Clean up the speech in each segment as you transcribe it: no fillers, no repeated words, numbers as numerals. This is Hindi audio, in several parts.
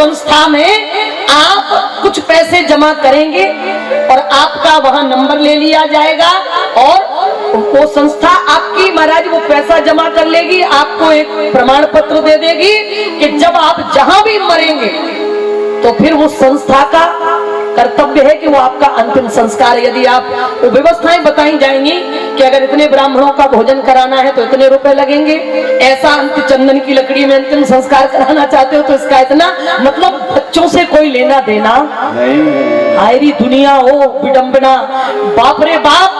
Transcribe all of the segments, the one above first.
संस्था में आप कुछ पैसे जमा करेंगे और आपका वहां नंबर ले लिया जाएगा और वो संस्था आपकी महाराज वो पैसा जमा कर लेगी, आपको एक प्रमाण पत्र दे देगी कि जब आप जहां भी मरेंगे तो फिर वो संस्था का कर्तव्य है कि वो आपका अंतिम संस्कार, यदि आप वो व्यवस्थाएं बताई जाएंगी कि अगर इतने ब्राह्मणों का भोजन कराना है तो इतने रुपए लगेंगे, ऐसा अंत चंदन की लकड़ी में अंतिम संस्कार कराना चाहते हो तो इसका इतना, मतलब बच्चों से कोई लेना देना नहीं। आयरी दुनिया हो विडंबना, बाप रे बाप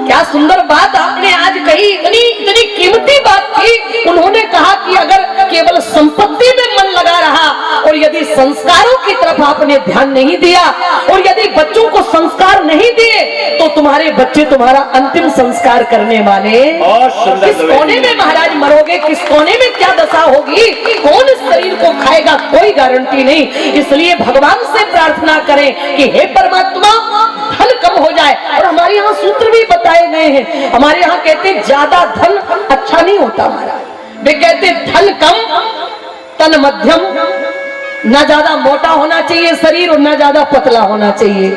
क्या सुंदर बात आपने आज कही, इतनी इतनी कीमती बात थी। उन्होंने कहा कि अगर केवल संपत्ति में मन लगा रहा और यदि संस्कारों की तरफ आपने ध्यान नहीं दिया और यदि बच्चों को संस्कार नहीं दिए तो तुम्हारे बच्चे तुम्हारा अंतिम संस्कार करने वाले किस कोने में महाराज मरोगे, किस कोने में क्या दशा होगी, कौन इस शरीर को खाएगा, कोई गारंटी नहीं। इसलिए भगवान से प्रार्थना करें कि हे परमात्मा धन कम हो जाए। और हमारे यहाँ सूत्र भी बताए गए हैं, हमारे यहाँ कहते ज्यादा धन अच्छा नहीं होता महाराज। वे कहते धन कम तन मध्यम, ना ज्यादा मोटा होना चाहिए शरीर और ना ज्यादा पतला होना चाहिए,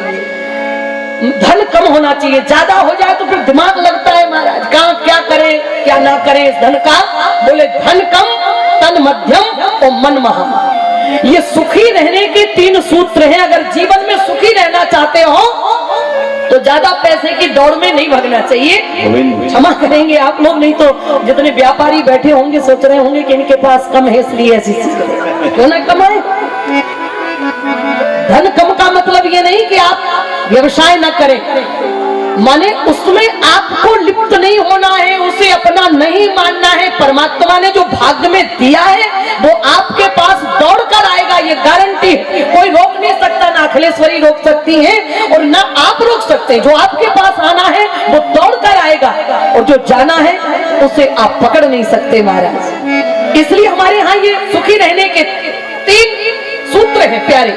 धन कम होना चाहिए। ज्यादा हो जाए तो फिर दिमाग लगता है महाराज, कहाँ क्या करे क्या ना करे इस धन का। बोले धन कम तन मध्यम और मन महा, ये सुखी रहने के 3 सूत्र हैं। अगर जीवन में सुखी रहना चाहते हो तो ज्यादा पैसे की दौड़ में नहीं भागना चाहिए। क्षमा करेंगे आप लोग, नहीं तो जितने व्यापारी बैठे होंगे सोच रहे होंगे कि इनके पास कम है इसलिए ऐसी चीज क्यों ना कमाए। धन कम का मतलब ये नहीं कि आप व्यवसाय न करें, माने उसमें आपको लिप्त नहीं होना है, उसे अपना नहीं मानना है। परमात्मा ने जो भाग्य में दिया है वो आपके पास दौड़ कर आएगा, ये गारंटी है। कोई रोक नहीं सकता, ना अखिलेश्वरी रोक सकती है और ना आप रोक सकते हैं। जो आपके पास आना है वो दौड़ कर आएगा और जो जाना है उसे आप पकड़ नहीं सकते महाराज। इसलिए हमारे यहाँ ये सुखी रहने के 3 सूत्र हैं प्यारे।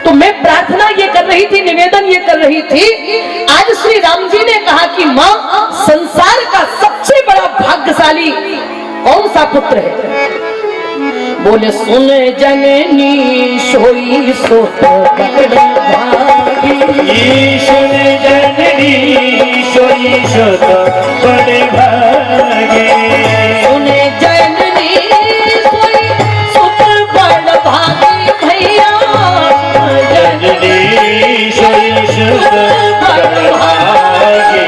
तो मैं प्रार्थना ये कर रही थी, निवेदन ये कर रही थी, आज श्री राम जी ने कहा कि माँ संसार का सबसे बड़ा भाग्यशाली कौन सा पुत्र है? बोले सुन जननी सोई सुत भागी, सुन जननी सोई सुत बड़े भागे, सुन जननी सोई सुत बड़ भागी भैया, जननी सोई सुत बड़े भागे,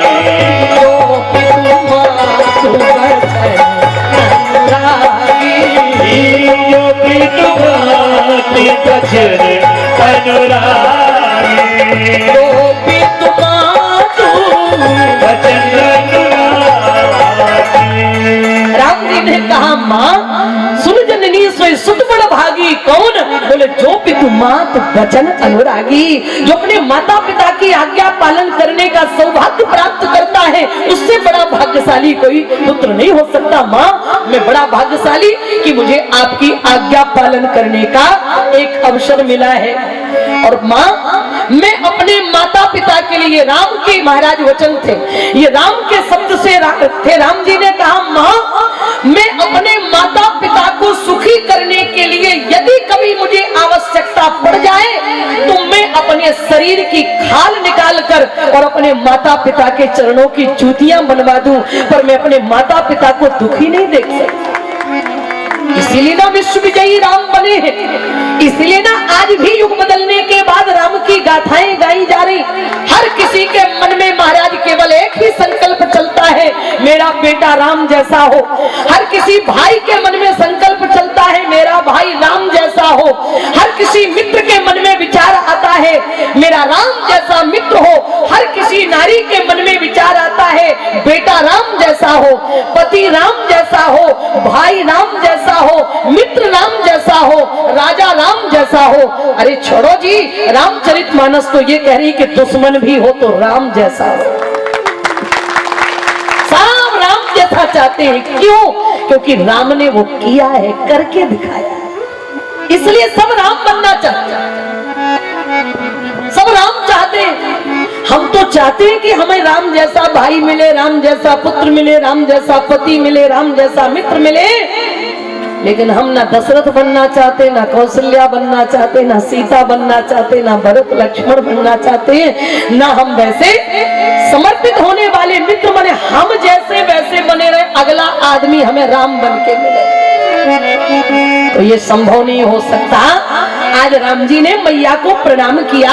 बचन अनुरागी, बचन अनुरागी। राम जी ने कहा माँ सुन जननी सोई सुत बड़ भागी, कौन? बोले जो पितु मात वचन अनुरागी, जो अपने माता पिता की आज्ञा पालन करने का सौभाग्य प्राप्त करता है, उससे बड़ा भाग्यशाली कोई पुत्र नहीं हो सकता। माँ मैं बड़ा भाग्यशाली कि मुझे आपकी आज्ञा पालन करने का एक अवसर मिला है। और माँ मैं अपने माता पिता के लिए, राम के महाराज वचन थे, ये राम के शब्द से थे। राम जी ने कहा माँ मैं अपने माता पिता को सुखी करने के लिए यदि कभी मुझे आवश्यकता पड़ जाए तो मैं अपने शरीर की खाल निकाल कर और अपने माता पिता के चरणों की जूतियां बनवा दूं, पर मैं अपने माता पिता को दुखी नहीं देख सकता। इसीलिए ना विश्व विजयी राम बने हैं, इसीलिए ना आज भी युग बदलने के बाद राम की गाथाएं गाई जा रही। हर किसी के मन में महाराज केवल एक ही संकल्प चलता है, मेरा बेटा राम जैसा हो। हर किसी भाई के मन में संकल्प चलता है, मेरा भाई राम जैसा हो। हर किसी मित्र के मन में विचार आता है, मेरा राम जैसा मित्र हो। हर किसी नारी के मन में विचार आता है, बेटा राम जैसा हो, पति राम जैसा हो, भाई राम जैसा हो, मित्र राम जैसा हो, राजा राम जैसा हो। अरे छोड़ो जी, रामचरितमानस तो ये कह रही कि दुश्मन भी हो तो राम जैसा हो। सब राम जैसा चाहते हैं, क्यों? क्योंकि राम ने वो किया है, करके दिखाया है, इसलिए सब राम बनना चाहते हैं, सब राम चाहते हैं। हम तो चाहते हैं कि हमें राम जैसा भाई मिले, राम जैसा पुत्र मिले, राम जैसा पति मिले, राम जैसा मित्र मिले। लेकिन हम ना दशरथ बनना चाहते, ना कौशल्या बनना चाहते, ना सीता बनना चाहते, ना भरत लक्ष्मण बनना चाहते हैं, ना हम वैसे समर्पित होने वाले मित्र बने। हम जैसे वैसे बने रहे, अगला आदमी हमें राम बन के मिले, तो ये संभव नहीं हो सकता। आज राम जी ने मैया को प्रणाम किया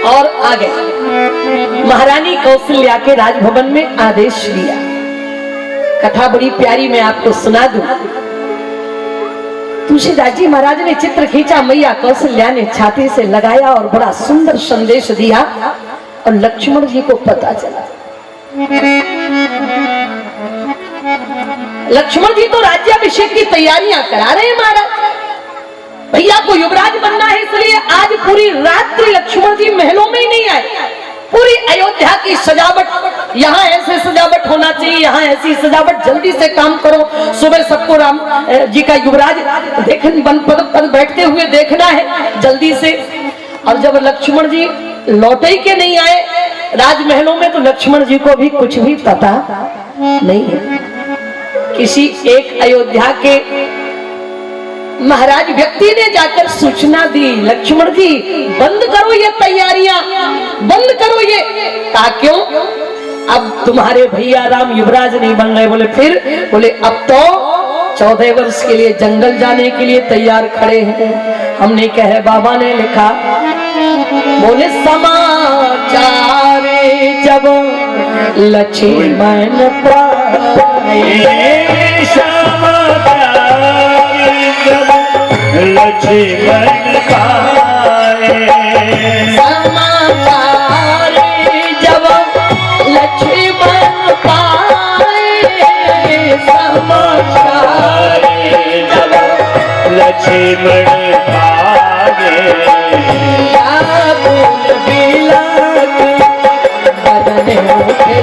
और आगे महारानी कौशल्या के राजभवन में आदेश दिया। कथा बड़ी प्यारी, मैं आपको सुना दूं। तुलसीदास जी महाराज ने चित्र खींचा, मैया कौशल्या ने छाती से लगाया और बड़ा सुंदर संदेश दिया, और लक्ष्मण जी को पता चला। लक्ष्मण जी तो राज्याभिषेक की तैयारियां करा रहे हैं महाराज, भैया को युवराज बनना है, इसलिए आज पूरी रात्रि लक्ष्मण जी महलों में ही नहीं आए। पूरी अयोध्या की सजावट, यहाँ ऐसे सजावट होना चाहिए, यहाँ ऐसी सजावट, जल्दी से काम करो, सुबह सबको राम जी का युवराज पद बैठते हुए देखना है जल्दी से। और जब लक्ष्मण जी लौटे के नहीं आए राजमहलों में, तो लक्ष्मण जी को भी कुछ भी पता नहीं है। किसी एक अयोध्या के महाराज व्यक्ति ने जाकर सूचना दी, लक्ष्मण जी बंद करो ये तैयारियां, बंद करो ये। कहा क्यों? अब तुम्हारे भैया राम युवराज नहीं बन रहे। बोले फिर? बोले अब तो 14 वर्ष के लिए जंगल जाने के लिए तैयार खड़े हैं। हमने कहे बाबा ने लिखा, बोले समाचार जब लक्ष्मण पाए, लक्ष्मण पाए, समाचार जब लक्ष्मण पाए, समाचार जब लक्ष्मण पाए, आकुल बिलख बदन उठे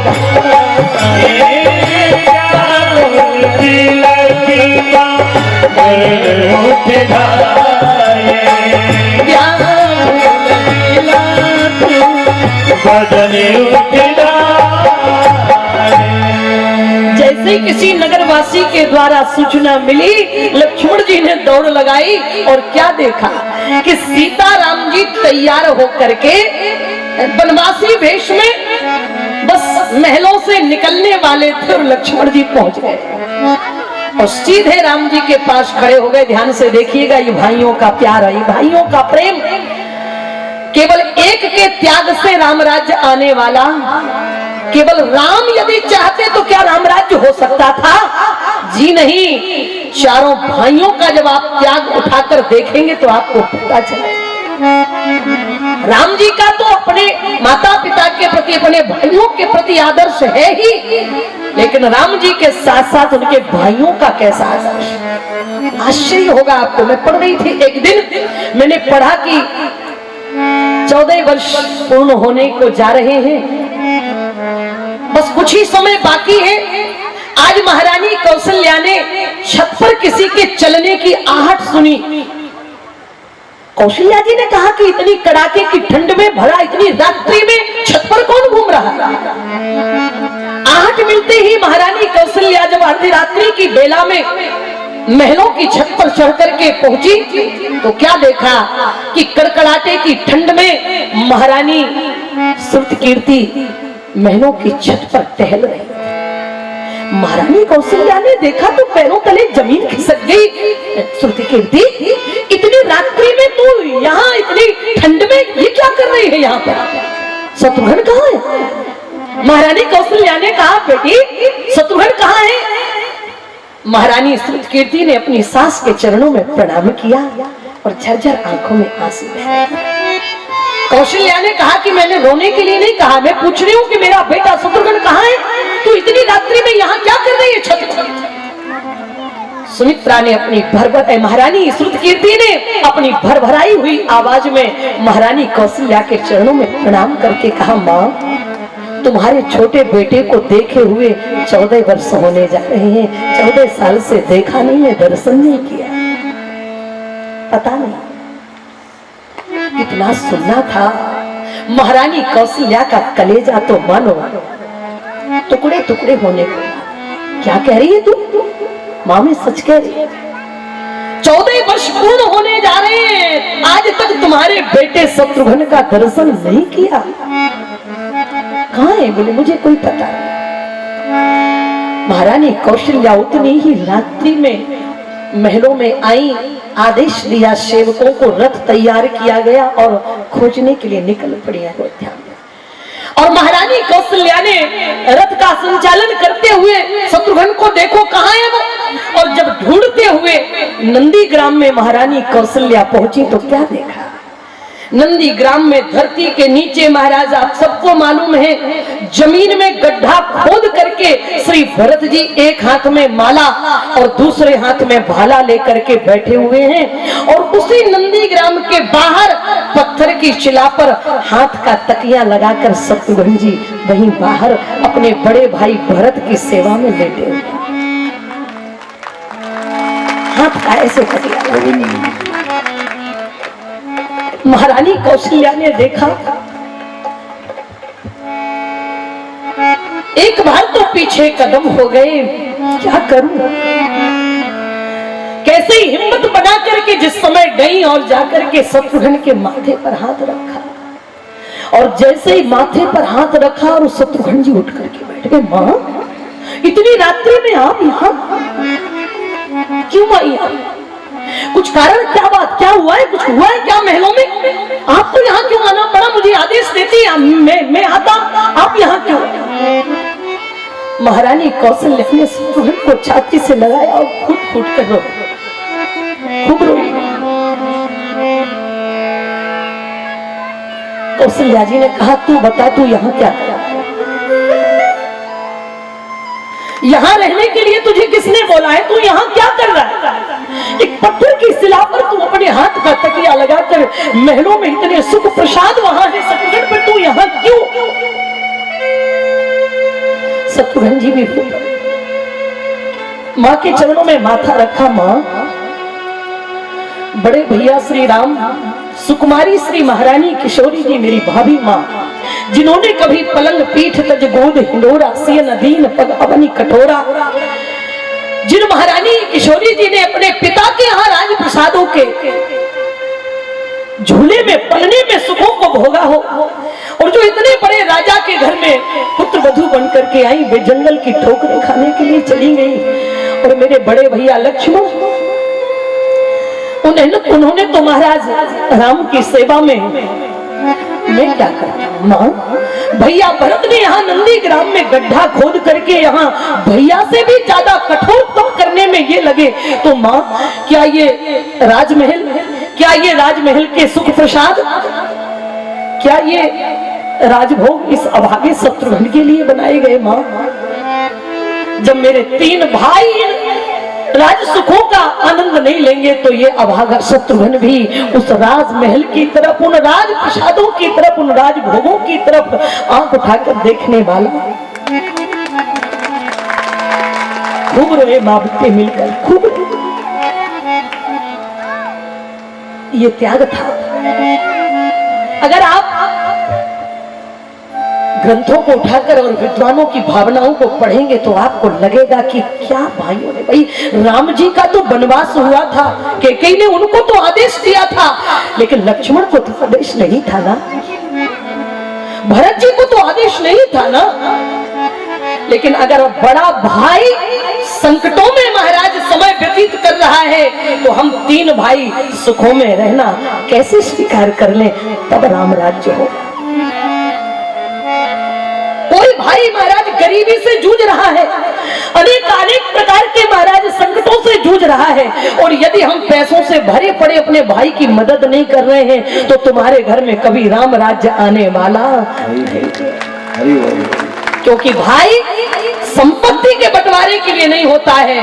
जैसे किसी नगरवासी के द्वारा सूचना मिली, लक्ष्मण जी ने दौड़ लगाई और क्या देखा कि सीता राम जी तैयार होकर के बनवासी वेश में बस महलों से निकलने वाले थे, और लक्ष्मण जी पहुंच गए और सीधे राम जी के पास खड़े हो गए। ध्यान से देखिएगा, ये भाइयों का प्यार है, ये भाइयों का प्रेम। केवल एक के त्याग से राम राज्य आने वाला, केवल राम यदि चाहते तो क्या राम राज्य हो सकता था? जी नहीं। चारों भाइयों का जब आप त्याग उठाकर देखेंगे तो आपको पता चलेगा। राम जी का तो अपने माता पिता के प्रति, अपने भाइयों के प्रति आदर्श है ही, लेकिन राम जी के साथ साथ उनके भाइयों का कैसा आदर्श। आश्चर्य होगा आपको। मैं पढ़ रही थी एक दिन, मैंने पढ़ा कि 14 वर्ष पूर्ण होने को जा रहे हैं, बस कुछ ही समय बाकी है। आज महारानी कौशल्या ने छत पर किसी के चलने की आहट सुनी। कौशल्या जी ने कहा कि इतनी कड़ाके की ठंड में, भला इतनी रात्रि में छत पर कौन घूम रहा है? आहट मिलते ही महारानी कौशल्या जब अर्धी रात्रि की बेला में महलों की छत पर चढ़ करके पहुंची, तो क्या देखा कि कड़कड़ाटे की ठंड में महारानी श्रुतकीर्ति महलों की छत पर टहल रही। महारानी कौशल्या ने देखा तो पैरों तले जमीन खिसक गई। श्रुतकीर्ति, इतनी रात्रि में तू यहाँ इतनी ठंड में ये क्या कर रही है यहाँ पर? शत्रुघ्न कहाँ है? महारानी कौशल्या ने कहा, बेटी शत्रुघ्न कहाँ है? महारानी श्रुतकीर्ति ने अपनी सास के चरणों में प्रणाम किया और झरझर आंखों में आंसू बहे। कौशल्या ने कहा कि मैंने रोने के लिए नहीं कहा, मैं पूछ रही हूँ कि मेरा बेटा शत्रुघ्न कहाँ है? तू इतनी रात्रि में यहाँ क्या कर रही है छत पर? सुमित्रा ने अपनी महारानी श्रुतकीर्ति ने अपनी भरभराई हुई आवाज में महारानी कौशल्या के चरणों में प्रणाम करके कहा, माँ तुम्हारे छोटे बेटे को देखे हुए 14 वर्ष होने जा रहे हैं। 14 साल से देखा नहीं है, दर्शन नहीं किया, पता नहीं कितना सुनना था। महारानी कौशल्या का कलेजा तो मानो टुकड़े टुकड़े होने को। क्या कह रही है तू? माँ मैं सच कह रही हूं। 14 वर्ष पूर्ण होने जा रहे हैं, आज तक तुम्हारे बेटे शत्रुघ्न का दर्शन नहीं किया। कहाँ है? बोले मुझे कोई पता नहीं। महारानी कौशल्या उतनी ही रात्रि में महलों में आई, आदेश दिया, सेवकों को रथ तैयार किया गया और खोजने के लिए निकल पड़ी अयोध्या में। और महारानी कौशल्या ने रथ का संचालन करते हुए शत्रुघ्न को देखो कहाँ है वो। और जब ढूंढते हुए नंदीग्राम में महारानी कौशल्या पहुंची तो क्या देखा? नंदीग्राम में धरती के नीचे महाराज आप सबको मालूम है जमीन में गड्ढा खोद करके श्री भरत जी एक हाथ में माला और दूसरे हाथ में भाला लेकर के बैठे हुए हैं। और उसी नंदीग्राम के बाहर पत्थर की शिला पर हाथ का तकिया लगाकर शत्रुघ्न जी वहीं बाहर अपने बड़े भाई भरत की सेवा में लेटे हुए, हाथ का ऐसे तकिया। महारानी कौशल्या ने देखा, एक बार तो पीछे कदम हो गए, क्या करूं? कैसे ही हिम्मत बना करके जिस समय गई और जाकर के शत्रुघ्न के माथे पर हाथ रखा। और जैसे ही माथे पर हाथ रखा और शत्रुघ्न जी उठ करके बैठ गए। माँ इतनी रात्रि में आप यहाँ क्यों आई? कुछ कारण? क्या बात? क्या हुआ है? कुछ हुआ है क्या महलों में? आपको यहाँ क्यों आना पड़ा? मुझे आदेश देती मैं आता, आप यहाँ क्यों? महारानी कौशल्या ने शत्रुघ्न को छाती से लगाया और फूट फूट कर रो, खूब रोई। कौशल्या जी ने कहा तू बता, तू यहाँ क्या कर? यहाँ रहने के लिए तुझे किसने बोला है? तू यहाँ क्या कर रहा है? एक पत्थर की शिला पर तू अपने हाथ का तकिया लगाकर महलों में इतने सुख प्रसाद वहां है शत्रुघ्न पर, तू यहाँ क्यों? शत्रुघ्न जी भी माँ के चरणों में माथा रखा। माँ बड़े भैया श्री राम, सुकुमारी श्री महारानी किशोरी जी मेरी भाभी माँ, जिन्होंने कभी पलंग पीठ तज गोद हिंडोरा सियन अधीन पग अवनी कठोरा, जिन महारानी किशोरी जी ने अपने पिता के यहाँ राज प्रसादों के झूले में पलने में सुखों को भोगा हो, और जो इतने बड़े राजा के घर में पुत्र वधू बन करके आई, वे जंगल की ठोकरें खाने के लिए चली गई। और मेरे बड़े भैया लक्ष्मण, उन्होंने तो महाराज राम की सेवा में, मैं क्या करता? माँ भैया भरत ने यहाँ नंदीग्राम में गड्ढा खोद करके यहाँ भैया से भी ज्यादा कठोर तप करने में ये लगे, तो माँ क्या ये राजमहल के सुख प्रसाद, क्या ये राजभोग इस अभागे शत्रुघ्न के लिए बनाए गए? माँ जब मेरे 3 भाई राज सुखों का आनंद नहीं लेंगे तो ये अभागा शत्रुघ्न भी उस राजमहल की तरफ, उन राज प्रसादों की तरफ, उन राजभोगों की तरफ आंख उठाकर देखने वाला। खूब रोए माँ बेटे मिलकर, खूब रोए। ये त्याग था। अगर आप ग्रंथों को उठाकर और विद्वानों की भावनाओं को पढ़ेंगे तो आपको लगेगा कि क्या भाइयों ने, भाई राम जी का तो वनवास हुआ था, कैकेयी ने उनको तो आदेश दिया था, लेकिन लक्ष्मण को तो आदेश नहीं था ना, भरत जी को तो आदेश नहीं था ना। लेकिन अगर बड़ा भाई संकटों में महाराज समय व्यतीत कर रहा है तो हम 3 भाई सुखों में रहना कैसे स्वीकार कर लें? तब राम राज्य होगा। कोई भाई महाराज गरीबी से जूझ रहा है, अनेक प्रकार के महाराज संकटों से जूझ रहा है, और यदि हम पैसों से भरे पड़े अपने भाई की मदद नहीं कर रहे हैं तो तुम्हारे घर में कभी राम राज्य आने वाला नहीं। क्योंकि भाई संपत्ति के बंटवारे के लिए नहीं होता है,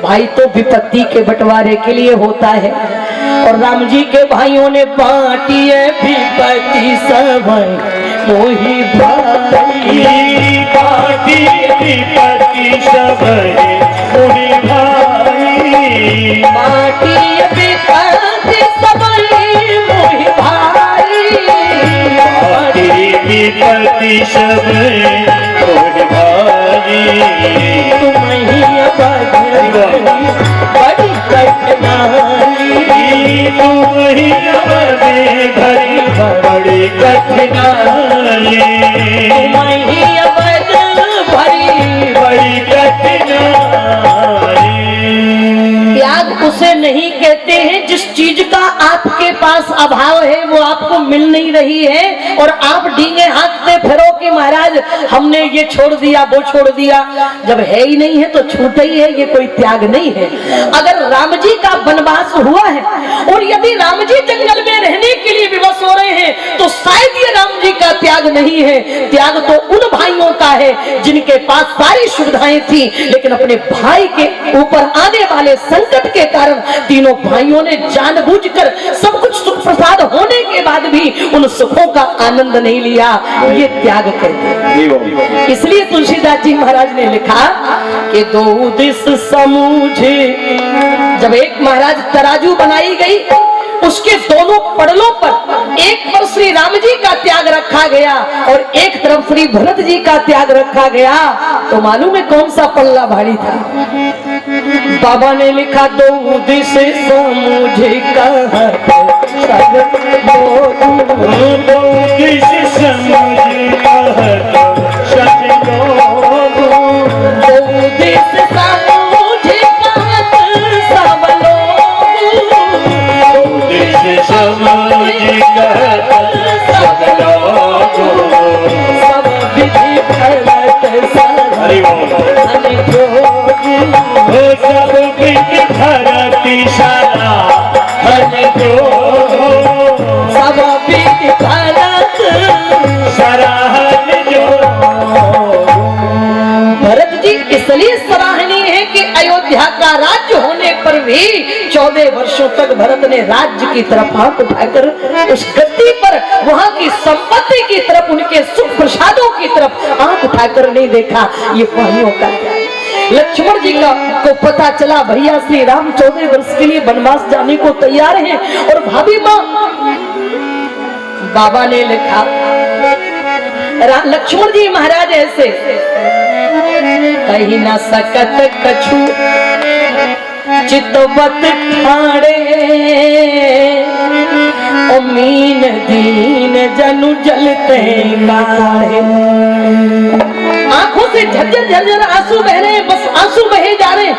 भाई तो विपत्ति के बंटवारे के लिए होता है। और राम जी के भाइयों ने बांटी है विपत्ति सब मोही भाई, बाटी विपत्ति सब मोही भाई, बाटी विपत्ति सब मोही भाई, बाटी विपत्ति सब मोही भाई, तुम ही अब कठिनाई तुम्हीं अवध भरी बड़ी कठिनाई। त्याग उसे नहीं कहते हैं जिस चीज का आपके पास अभाव है, वो आपको मिल नहीं रही है और आप डींगे हाँकते फिरो कि महाराज हमने ये छोड़ दिया वो छोड़ दिया। जब है ही नहीं है तो छूटा ही है, ये कोई त्याग नहीं है। अगर राम जी का वनवास हुआ है और यदि राम जी जंगल में रहने के लिए विवश हो रहे हैं तो शायद ये राम जी का त्याग नहीं है। त्याग तो उन भाइयों का है जिनके पास सारी सुविधाएं थी, लेकिन अपने भाई के ऊपर आने वाले संकट के कारण तीनों भाइयों ने जानबूझकर सब कुछ सुख प्रसाद होने के बाद भी उन सुखों का आनंद नहीं लिया। ये त्याग कहते हैं। इसलिए तुलसीदास जी महाराज ने लिखा कि दो दिस समूझे, जब एक महाराज तराजू बनाई गई उसके दोनों पड़लों पर एक पर श्री राम जी का त्याग रखा गया और एक तरफ श्री भरत जी का त्याग रखा गया, तो मालूम है कौन सा पल्ला भारी था? बाबा ने लिखा दो दिस समूझे कहत सब लोग, दो दिस समूझे कहत सब लोग, दो दिस समूझे कहत सब लोग, दिस समूझे कहत सब लोग, सब विधि फलत हरि बोल। हो सब विधि धरती सारा हन जो, सब विधि फलत सराहन जो। भरत जी इसलिए सराहनीय है कि अयोध्या का राज्य होने पर भी 14 वर्षों तक भरत ने राज्य की तरफ आंख उठाकर उस गद्दी पर वहां की संपत्ति की तरफ, उनके सुख प्रसादों की तरफ आंख उठाकर नहीं देखा। ये भाइयों का त्याग। लक्ष्मण जी को पता चला भैया श्री राम 14 वर्ष के लिए वनवास जाने को तैयार हैं और भाभी माँ, बाबा ने लिखा लक्ष्मण जी महाराज ऐसे कहीं न सकत कछु चितवत ठाड़े, ओ मीन दीन जनु जलते काढ़े। आंखों से झरझर झरझर आंसू बह रहे हैं, बस आंसू बहे जा रहे हैं,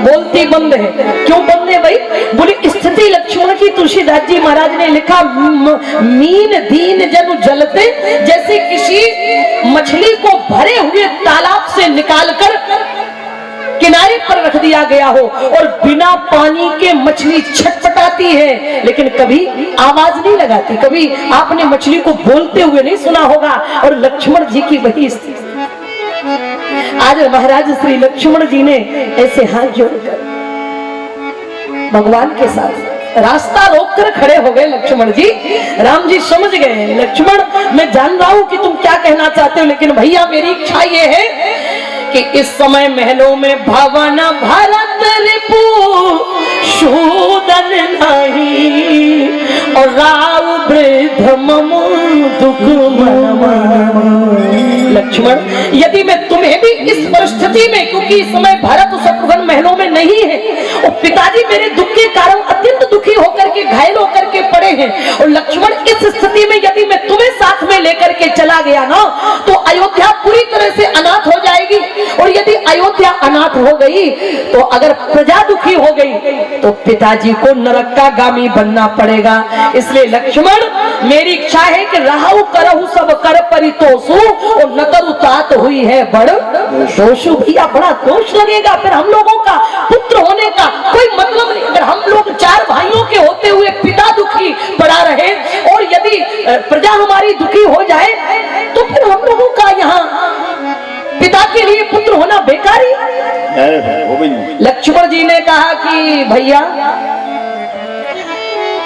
बोलती बंद है। क्यों बंद है भाई? बोली स्थिति लक्ष्मण की तुलसीदास जी महाराज ने लिखा मीन दीन जनु जलते, जैसे किसी मछली को भरे हुए तालाब से निकालकर किनारे पर रख दिया गया हो और बिना पानी के मछली छटपटाती है लेकिन कभी आवाज नहीं लगाती। कभी आपने मछली को बोलते हुए नहीं सुना होगा, और लक्ष्मण जी की वही स्थिति। आज महाराज श्री लक्ष्मण जी ने ऐसे हाथ जोड़कर भगवान के साथ रास्ता रोककर खड़े हो गए। लक्ष्मण जी, राम जी समझ गए, लक्ष्मण मैं जान रहा हूं कि तुम क्या कहना चाहते हो, लेकिन भैया मेरी इच्छा ये है कि इस समय महलों में भवन भरत रिपु शूदन नहीं और राव वृद्ध ममु दुख लक्ष्मण, यदि मैं तुम्हें भी इस परिस्थिति में, क्योंकि इस समय भरत शत्रुघ्न महलों में नहीं है और पिताजी मेरे दुख के कारण अत्यंत दुखी होकर के घायल होकर के पड़े हैं, और लक्ष्मण इस स्थिति में यदि मैं तुम्हें साथ में लेकर के चला गया ना तो अयोध्या पूरी तरह से अनाथ हो जाएगी, और यदि अयोध्या अनाथ हो गई तो अगर प्रजा दुखी हो गई तो पिताजी को नरक का गामी बनना पड़ेगा। इसलिए लक्ष्मण मेरी इच्छा है कि राहु करहु सब कर परितोषु और न करु तात हुई है बड़ दोषु। भैया बड़ा दोष लगेगा फिर हम लोगों का पुत्र होने का कोई मतलब नहीं। अगर हम लोग 4 भाइयों के होते हुए पिता दुखी पड़ा रहे और यदि प्रजा हमारी दुखी हो जाए तो फिर हम लोगों का यहाँ पिता के लिए पुत्र होना बेकारी। लक्ष्मण जी ने कहा कि भैया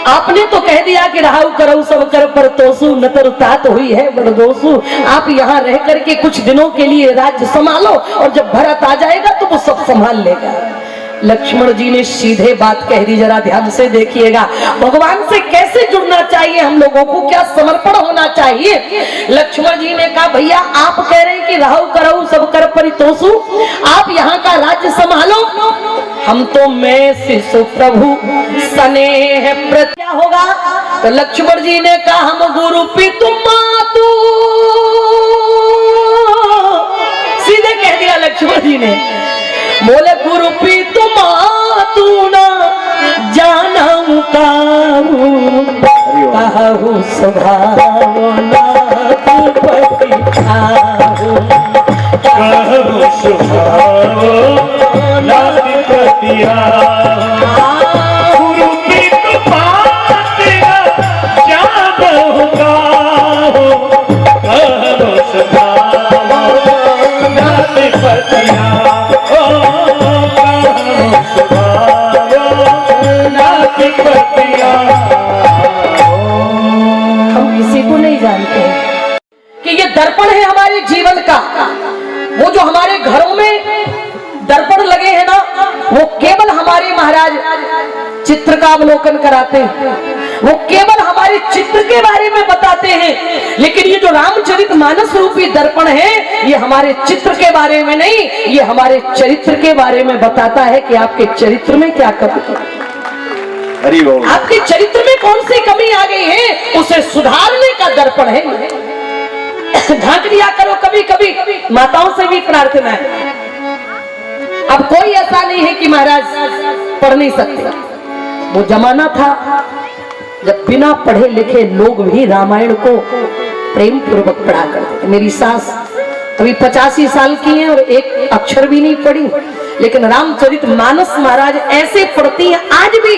आपने तो कह दिया कि राहु करहु सब कर पर तोसु न तर तात हुई है बड़ दोषु। आप यहाँ रह करके कुछ दिनों के लिए राज्य संभालो और जब भरत आ जाएगा तो वो सब संभाल लेगा। लक्ष्मण जी ने सीधे बात कह दी, जरा ध्यान से देखिएगा भगवान से कैसे जुड़ना चाहिए हम लोगों को, क्या समर्पण होना चाहिए। लक्ष्मण जी ने कहा भैया आप कह रहे हैं कि राहु करहु सब कर परितोषु, आप यहाँ का राज्य संभालो, हम तो मैं शिशु प्रभु स्नेह प्रत्या होगा तो लक्ष्मण जी ने कहा हम गुरु पितु मातु, सीधे कह दिया लक्ष्मण जी ने। बोले गुरु पितु मातु ना जानऊ कहु स्वभाव नाथ पति आहु, कहु स्वभाव नाथ पति आहु। गुरु की तो बात जानऊ कहु, कहु स्वभाव नाथ पति आहु, कहु स्वभाव नाथ पति आहु। हम किसी को नहीं जानते कि ये दर्पण है हमारे जीवन का। वो जो हमारे घरों में दर्पण लगे हैं ना, वो केवल हमारे महाराज चित्र का अवलोकन कराते हैं, वो केवल हमारे चित्र के बारे में बताते हैं। लेकिन ये जो रामचरितमानस रूपी दर्पण है, ये हमारे चित्र के बारे में नहीं, ये हमारे चरित्र के बारे में बताता है कि आपके चरित्र में क्या कमी है, आपके चरित्र में कौन सी कमी आ गई है, उसे सुधारने का दर्पण है। झांक दिया करो कभी कभी, माताओं से भी प्रार्थना है। अब कोई ऐसा नहीं है कि महाराज पढ़ नहीं सकते। वो जमाना था जब बिना पढ़े लिखे लोग भी रामायण को प्रेम पूर्वक पढ़ा करते थे। मेरी सास अभी 85 साल की है और एक अक्षर भी नहीं पढ़ी, लेकिन रामचरितमानस महाराज ऐसे पढ़ती हैं। आज भी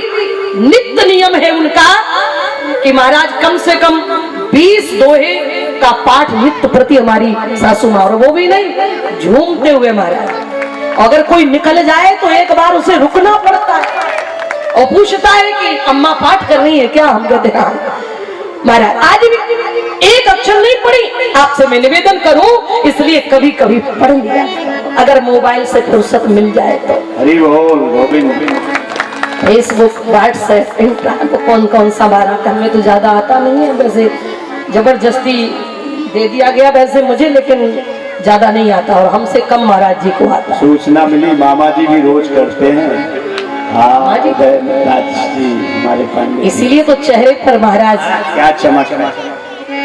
नित्य नियम है उनका कि महाराज कम से कम 20 दोहे का पाठ नित्य प्रति हमारी सासू माँ, और वो भी नहीं झूमते हुए महाराज। अगर कोई निकल जाए तो एक बार उसे रुकना पड़ता है और पूछता है कि अम्मा पाठ करनी है क्या? हम कहते हैं महाराज। आज भी एक अक्षर नहीं पढ़ी। आपसे मैं निवेदन करूं, इसलिए कभी कभी पढ़ लिया अगर मोबाइल से फुर्सत मिल जाए तो। हरि बोल। फेसबुक, व्हाट्सएप, इंस्टाग्राम, कौन कौन सा बारा करने तो ज्यादा आता नहीं है, वैसे जबरदस्ती दे दिया गया वैसे मुझे, लेकिन ज्यादा नहीं आता और हमसे कम महाराज जी को आता। सूचना मिली मामा जी भी रोज करते हैं। हाँ जी, हमारे पांडे, इसीलिए तो चेहरे पर महाराज क्या चमक।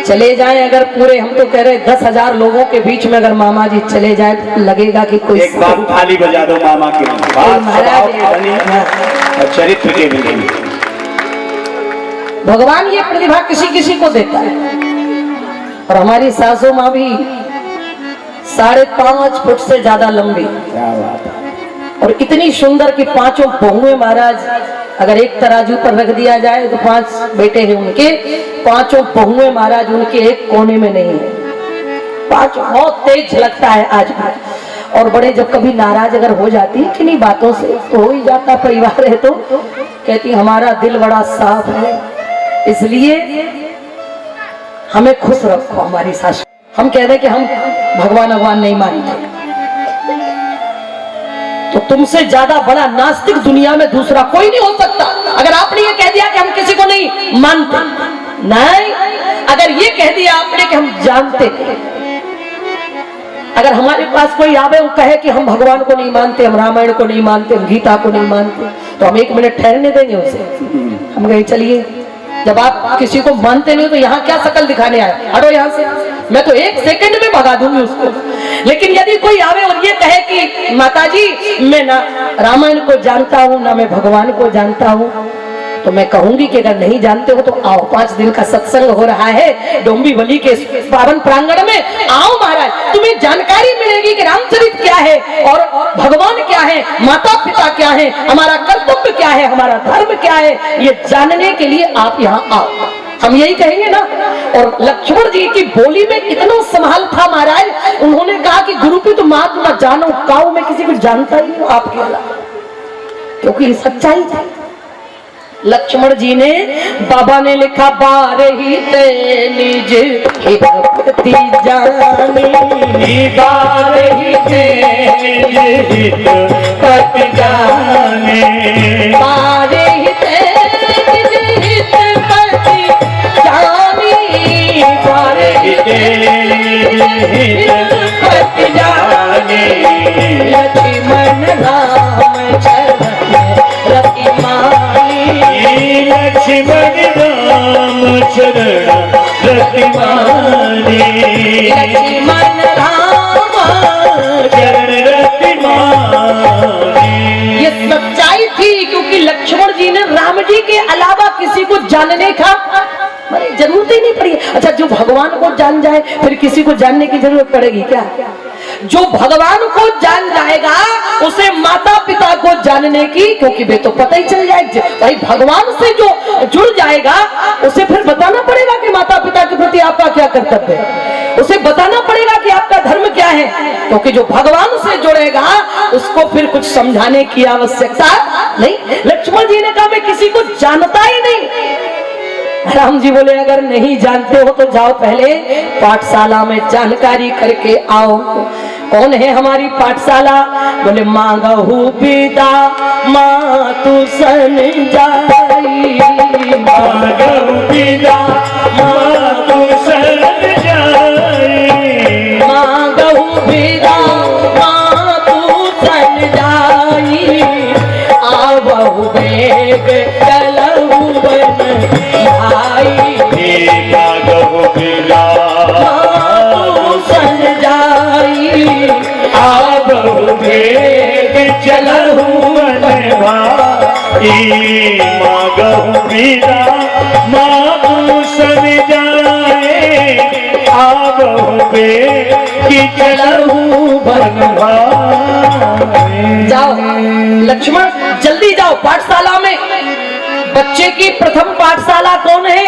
चले जाएं अगर पूरे, हम तो कह रहे 10,000 लोगों के बीच में अगर मामा जी चले जाए तो लगेगा कि कोई एक बार थाली बजा दो मामा के लिए। महाराज चरित्र के लिए भगवान ये प्रतिभा किसी किसी को देता है। और हमारी सासू माँ भी 5.5 फुट से ज्यादा लंबी, क्या बात है। और इतनी सुंदर कि 5 बहुएं महाराज अगर एक तराजू पर रख दिया जाए तो 5 बेटे हैं उनके, 5 बहुएं महाराज उनके एक कोने में नहीं है। 5 बहुत तेज झलकता है आज भी। और बड़े जब कभी नाराज अगर हो जाती है किन्हीं बातों से तो हो ही जाता, परिवार है तो कहती हमारा दिल बड़ा साफ है, इसलिए हमें खुश रखो हमारी सासू। हम कह रहे कि हम भगवान नहीं मानते, तो तुमसे ज्यादा बड़ा नास्तिक दुनिया में दूसरा कोई नहीं हो सकता। अगर आपने ये कह दिया कि हम किसी को नहीं मानते, नहीं, अगर ये कह दिया आपने कि हम जानते हैं, अगर हमारे पास कोई आवे वो कहे कि हम भगवान को नहीं मानते, हम रामायण को नहीं मानते, हम गीता को नहीं मानते, तो हम 1 मिनट ठहरने देंगे उसे? हम कहे चलिए, जब आप किसी को मानते नहीं तो यहाँ क्या शकल दिखाने आए, हटो यहाँ से, मैं तो 1 सेकंड में भगा दूंगी उसको। लेकिन यदि कोई आवे और ये कहे कि माताजी मैं ना रामायण को जानता हूँ ना मैं भगवान को जानता हूँ, तो मैं कहूंगी कि अगर नहीं जानते हो तो आओ, 5 दिन का सत्संग हो रहा है डोंबिवली के पावन प्रांगण में, आओ महाराज, तुम्हें जानकारी मिलेगी कि रामचरित क्या है और भगवान क्या है, माता पिता क्या है, हमारा कर्तव्य क्या है, हमारा धर्म क्या है, ये जानने के लिए आप यहाँ आओ। हम यही कहेंगे ना। और लक्ष्मण जी की बोली में इतना संभाल था महाराज, उन्होंने कहा कि गुरु की तो मात न जानो काऊ, मैं किसी को जानता ही हूँ आपके अलावा, क्योंकि सच्चाई थी। लक्ष्मण जी ने, बाबा ने लिखा बारही ते निज हित जानी, बारही ते निज हित जानी, बारही ते निज हित जानी, बारही ते निज हित जानी, लक्ष्मण राम चरण रति मानी, लक्ष्मण राम चरण रति माने, लक्ष्मण राम चरण रति माने। ये सच्चाई थी, क्योंकि लक्ष्मण जी ने राम जी के अलावा किसी को जानने का जरूरत ही नहीं पड़ी। अच्छा, जो भगवान को जान जाए फिर किसी को जानने की जरूरत पड़ेगी क्या? जो भगवान को जान जाएगा उसे माता पिता को जानने की, क्योंकि वे तो पता ही चल जाए भाई, भगवान से जो जुड़ जाएगा उसे फिर बताना पड़ेगा कि माता पिता के प्रति आपका क्या कर्तव्य है, उसे बताना पड़ेगा कि आपका धर्म क्या है, क्योंकि जो भगवान से जुड़ेगा उसको फिर कुछ समझाने की आवश्यकता नहीं। लक्ष्मण जी ने कहा मैं किसी को जानता ही नहीं। राम जी बोले अगर नहीं जानते हो तो जाओ पहले पाठशाला में जानकारी करके आओ। कौन है हमारी पाठशाला? बोले मांगहु विदा मातु सन जाई, मांगहु विदा मातु सन जाई, मांगहु विदा मातु सन जाई, आवहु बेग चलहु बन भाई, मांगहु विदा मातु सन जाई, आवहु बेग चलहु बन भाई, मांगहु विदा मातु सन जाए, आवहु बेग चलहु बन भाई। जाओ लक्ष्मण जल्दी जाओ पाठशाला में। बच्चे की प्रथम पाठशाला कौन है?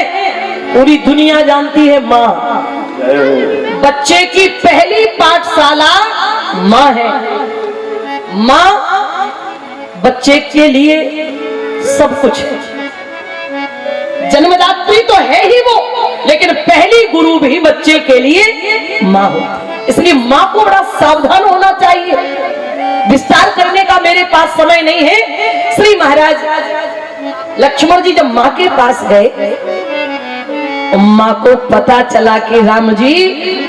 पूरी दुनिया जानती है, माँ। बच्चे की पहली पाठशाला माँ है। माँ बच्चे के लिए सब कुछ है। जन्मदात्री तो है ही वो, लेकिन पहली गुरु भी बच्चे के लिए माँ होती है। इसलिए माँ को बड़ा सावधान होना चाहिए। विस्तार करने का मेरे पास समय नहीं है। श्री महाराज लक्ष्मण जी जब माँ के पास गए, माँ को पता चला कि राम जी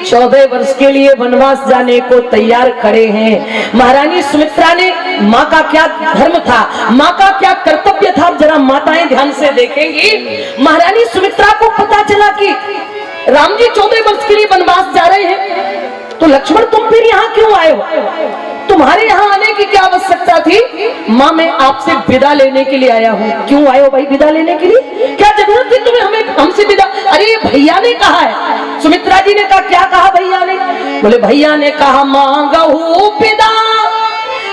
14 वर्ष के लिए वनवास जाने को तैयार खड़े हैं। महारानी सुमित्रा ने, माँ का क्या धर्म था, माँ का क्या कर्तव्य था, जरा माताएं ध्यान से देखेंगी। महारानी सुमित्रा को पता चला कि राम जी 14 वर्ष के लिए वनवास जा रहे हैं, तो लक्ष्मण तुम फिर यहाँ क्यों आए हो? तुम्हारे यहाँ आने की क्या आवश्यकता थी? माँ मैं आपसे विदा लेने के लिए आया हूँ। क्यों आए हो भाई विदा लेने के लिए? क्या जरूरत थी तुम्हें हमें हमसे विदा? अरे भैया ने कहा है। सुमित्रा जी ने कहा क्या कहा भैया ने? बोले भैया ने कहा मांगहु विदा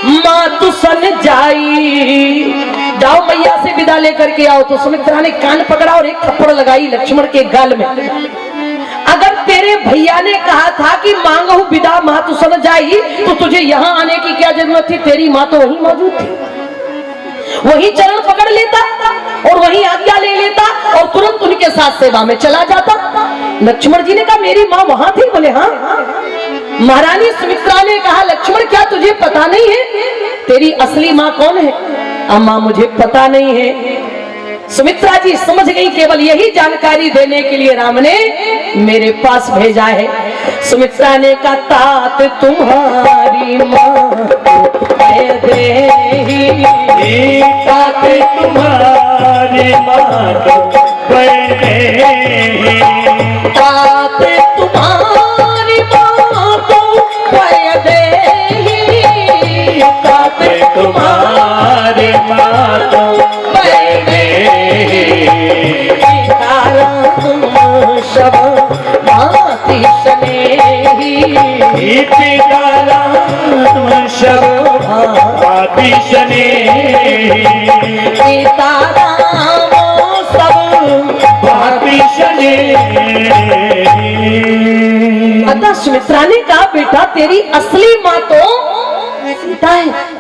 मातु सन जाई, जाओ मैया से विदा लेकर के आओ। तो सुमित्रा ने कान पकड़ा और एक थप्पड़ लगाई लक्ष्मण के गाल में। अगर तेरे भैया ने कहा था कि मांगहु विदा मातु सन जाई, तो तुझे यहाँ आने की क्या जरूरत थी? तेरी माँ तो वहीं मौजूद थी, वहीं चरण पकड़ लेता और वहीं आज्ञा ले लेता और तुरंत उनके साथ सेवा में चला जाता। लक्ष्मण जी ने कहा मेरी माँ वहां थी? बोले हाँ। महारानी सुमित्रा ने कहा लक्ष्मण क्या तुझे पता नहीं है तेरी असली माँ कौन है? अम्मा मुझे पता नहीं है। सुमित्रा जी समझ गई, केवल यही जानकारी देने के लिए राम ने मेरे पास भेजा है। सुमित्रा ने कहा तात तुम्हारी माँ दे, तात तुम्हारी माँ तात तुम्हारी माँ तो दे, तात तुम्हारी माँ तो सब भांति स्नेही, सब भांति स्नेही, सीताराम सब भांति स्नेही। अतः सुमित्रा ने कहा बेटा तेरी असली माँ तो सीता है।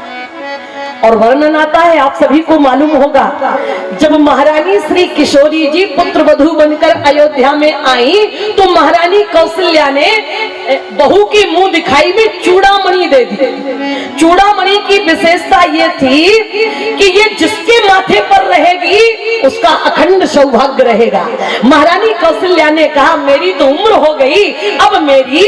और वर्णन आता है, आप सभी को मालूम होगा, जब महारानी श्री किशोरी जी पुत्र वधू बनकर अयोध्या में आई तो महारानी कौशल्या ने बहू की मुंह दिखाई में चूड़ामणि दे दी। चूड़ामणि की विशेषता ये थी कि ये जिसके माथे पर रहेगी उसका अखंड सौभाग्य रहेगा। महारानी कौशल्या ने कहा मेरी तो उम्र हो गई, अब मेरी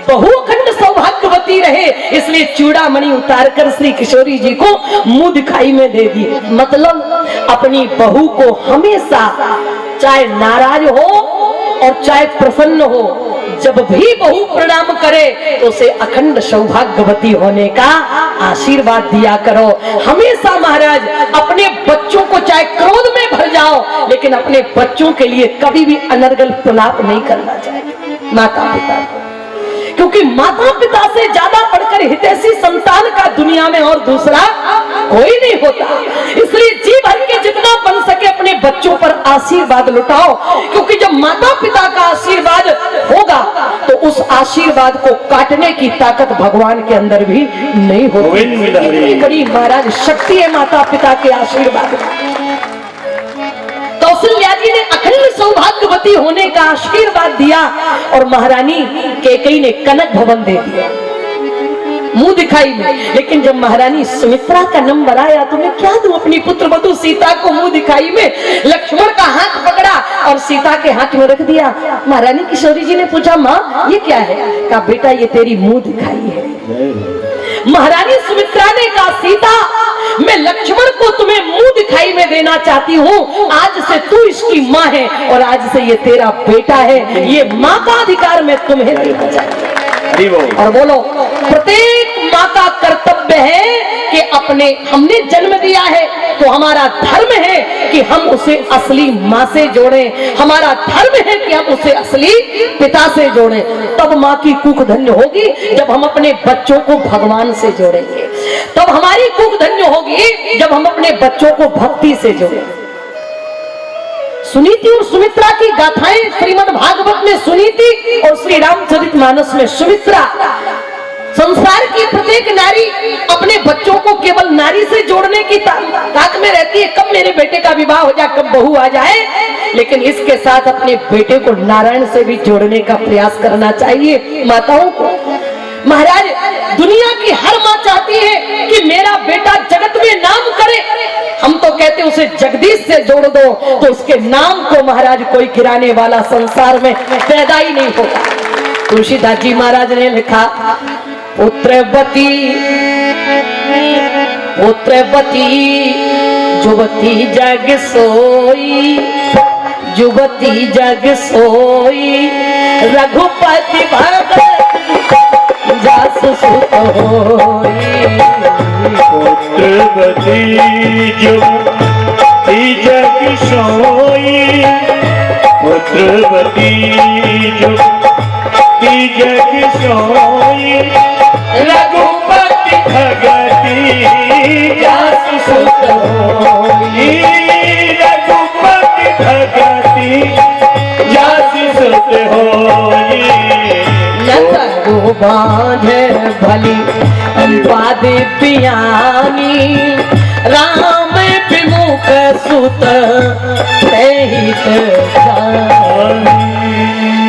बहू अखंड सौभाग्यवती रहे, इसलिए चूड़ामणि उतारकर श्री किशोरी जी को मुंह दिखाई में दे दिए। मतलब अपनी बहू को हमेशा चाहे नाराज हो और चाहे प्रसन्न हो, जब भी बहू प्रणाम करे तो उसे अखंड सौभाग्यवती होने का आशीर्वाद दिया करो। हमेशा महाराज अपने बच्चों को चाहे क्रोध में भर जाओ, लेकिन अपने बच्चों के लिए कभी भी अनर्गल प्रलाप नहीं करना चाहिए माता पिता को, क्योंकि माता पिता से ज्यादा बढ़कर हितैषी संतान का दुनिया में और दूसरा कोई नहीं होता। इसलिए जी भर के जितना बन सके अपने बच्चों पर आशीर्वाद लुटाओ, क्योंकि जब माता पिता का आशीर्वाद होगा तो उस आशीर्वाद को काटने की ताकत भगवान के अंदर भी नहीं होती। इतनी बड़ी महाराज शक्ति है माता पिता के आशीर्वाद। कौशल्या जी ने अखंड सौभाग्यवती होने का आशीर्वाद दिया और महारानी कैकेयी ने कनक भवन दे दिया मुंह दिखाई में। लेकिन जब महारानी सुमित्रा का नंबर आया तो मैं क्या दूं अपनी पुत्र वधु सीता को मुंह दिखाई में। लक्ष्मण का हाथ पकड़ा और सीता के हाथ में रख दिया। महारानी किशोरी जी ने पूछा, माँ ये क्या है? कहा बेटा ये तेरी मुंह दिखाई है। महारानी सुमित्रा ने कहा, सीता मैं लक्ष्मण को तुम्हें मुंह दिखाई में देना चाहती हूँ। आज से तू इसकी माँ है और आज से ये तेरा बेटा है। ये माँ का अधिकार मैं तुम्हें देना चाहती हूँ। और बोलो, प्रत्येक माँ का कर्तव्य है कि अपने हमने जन्म दिया है तो हमारा धर्म है कि हम उसे असली माँ से जोड़ें। हमारा धर्म है कि हम उसे असली पिता से जोड़ें। तब माँ की कुख धन्य होगी जब हम अपने बच्चों को भगवान से जोड़ेंगे। तब हमारी कुख धन्य होगी जब हम अपने बच्चों को भक्ति से जोड़ेंगे। सुनीति और सुमित्रा की गाथाएं श्रीमद् भागवत में सुनी थी और श्री रामचरितमानस में सुमित्रा। संसार की प्रत्येक नारी अपने बच्चों को केवल नारी से जोड़ने की ताक में रहती है, कब मेरे बेटे का विवाह हो जाए, कब बहू आ जाए। लेकिन इसके साथ अपने बेटे को नारायण से भी जोड़ने का प्रयास करना चाहिए माताओं को। महाराज दुनिया की हर माँ चाहती है कि मेरा बेटा जगत में नाम करे। हम तो कहते हैं उसे जगदीश से जोड़ दो तो उसके नाम को महाराज कोई गिराने वाला संसार में पैदा ही नहीं होगा। तुलसीदास जी महाराज ने लिखा, पुत्रवती पुत्रवती जुवती जग सोई, जुवती जग सोई, रघुपति भगत जासु सुत होई। पुत्रवती जुवती जग सोई, पुत्रवती जुवती जग सोई, रघुपति भगति जासु सुत होई, रघुपति भगति जासु सुत होई। बांधे भली बादे पियानी, राम विमुख सुत हित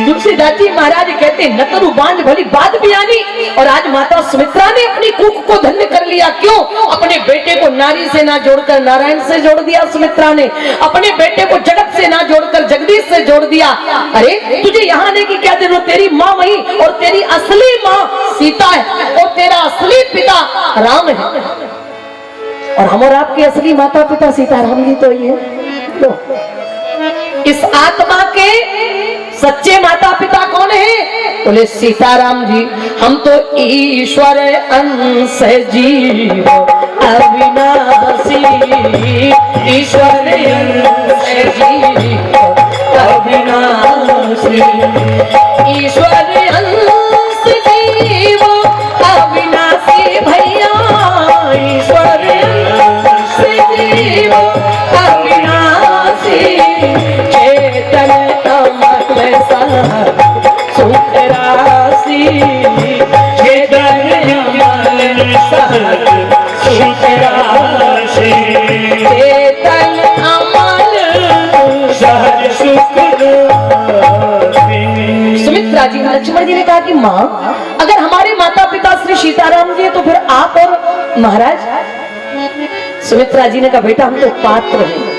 तुलसीदास जी महाराज कहते हैं, न करू बांध भली बात बियानी। और आज माता सुमित्रा ने अपनी कुख को धन्य कर लिया। क्यों? अपने बेटे को नारी से ना जोड़कर नारायण से जोड़ दिया सुमित्रा ने। अपने बेटे को जगत से ना जोड़कर जगदीश से जोड़ दिया। अरे तुझे यहाँ आने की क्या जरूरत? तेरी माँ वही और तेरी असली माँ सीता है और तेरा असली पिता राम है। और हम और आपके असली माता पिता सीताराम जी तो ही है। तो इस आत्मा के सच्चे माता पिता कौन है? बोले सीताराम जी। हम तो ईश्वर अंश जीव अविनाशी, ईश्वर अंश जीव अविनाशी, ईश्वर अंश जीव अविनाशी भैया, ईश्वर अंश जीव अविनाशी, चेतन सुख राशि, चेतन सुख राशि, चेतन अमल सहज सुख राशि। सुमित्रा जी लक्ष्मण जी ने कहा कि माँ, अगर हमारे माता पिता श्री सीताराम जी तो फिर आप और महाराज। सुमित्रा जी ने कहा बेटा हम तो पात्र हैं।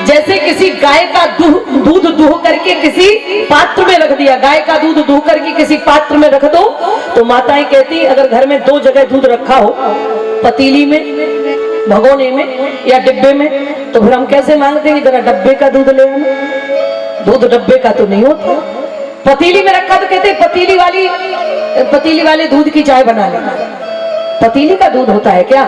जैसे किसी गाय का दूध दूह करके किसी पात्र में रख दिया, गाय का दूध दूह करके किसी पात्र में रख दो तो माताएं कहती अगर घर में दो जगह दूध रखा हो, पतीली में, भगोने में या डिब्बे में, तो फिर हम कैसे मांगते हैं जरा डब्बे का दूध ले आना। दूध डब्बे का तो नहीं होता, पतीली में रखा तो कहते पतीली वाले दूध की चाय बना लेना, पतीली का दूध होता है क्या?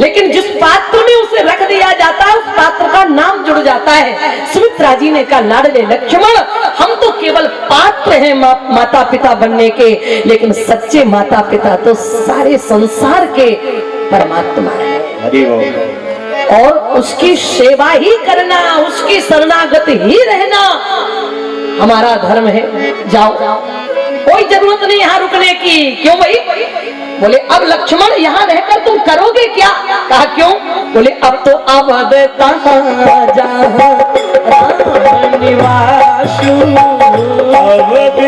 लेकिन जिस पात्र में उसे रख दिया जाता है उस पात्र का नाम जुड़ जाता है। सुमित्रा जी ने कहा लाडले लक्ष्मण, हम तो केवल पात्र हैं माता पिता बनने के, लेकिन सच्चे माता पिता तो सारे संसार के परमात्मा है और उसकी सेवा ही करना, उसकी शरणागत ही रहना हमारा धर्म है। जाओ, कोई जरूरत नहीं यहाँ रुकने की। क्यों भाई? बोले अब लक्ष्मण यहाँ रहकर तुम करोगे क्या? कहा क्यों? बोले अब तो अवध निवासु, अवध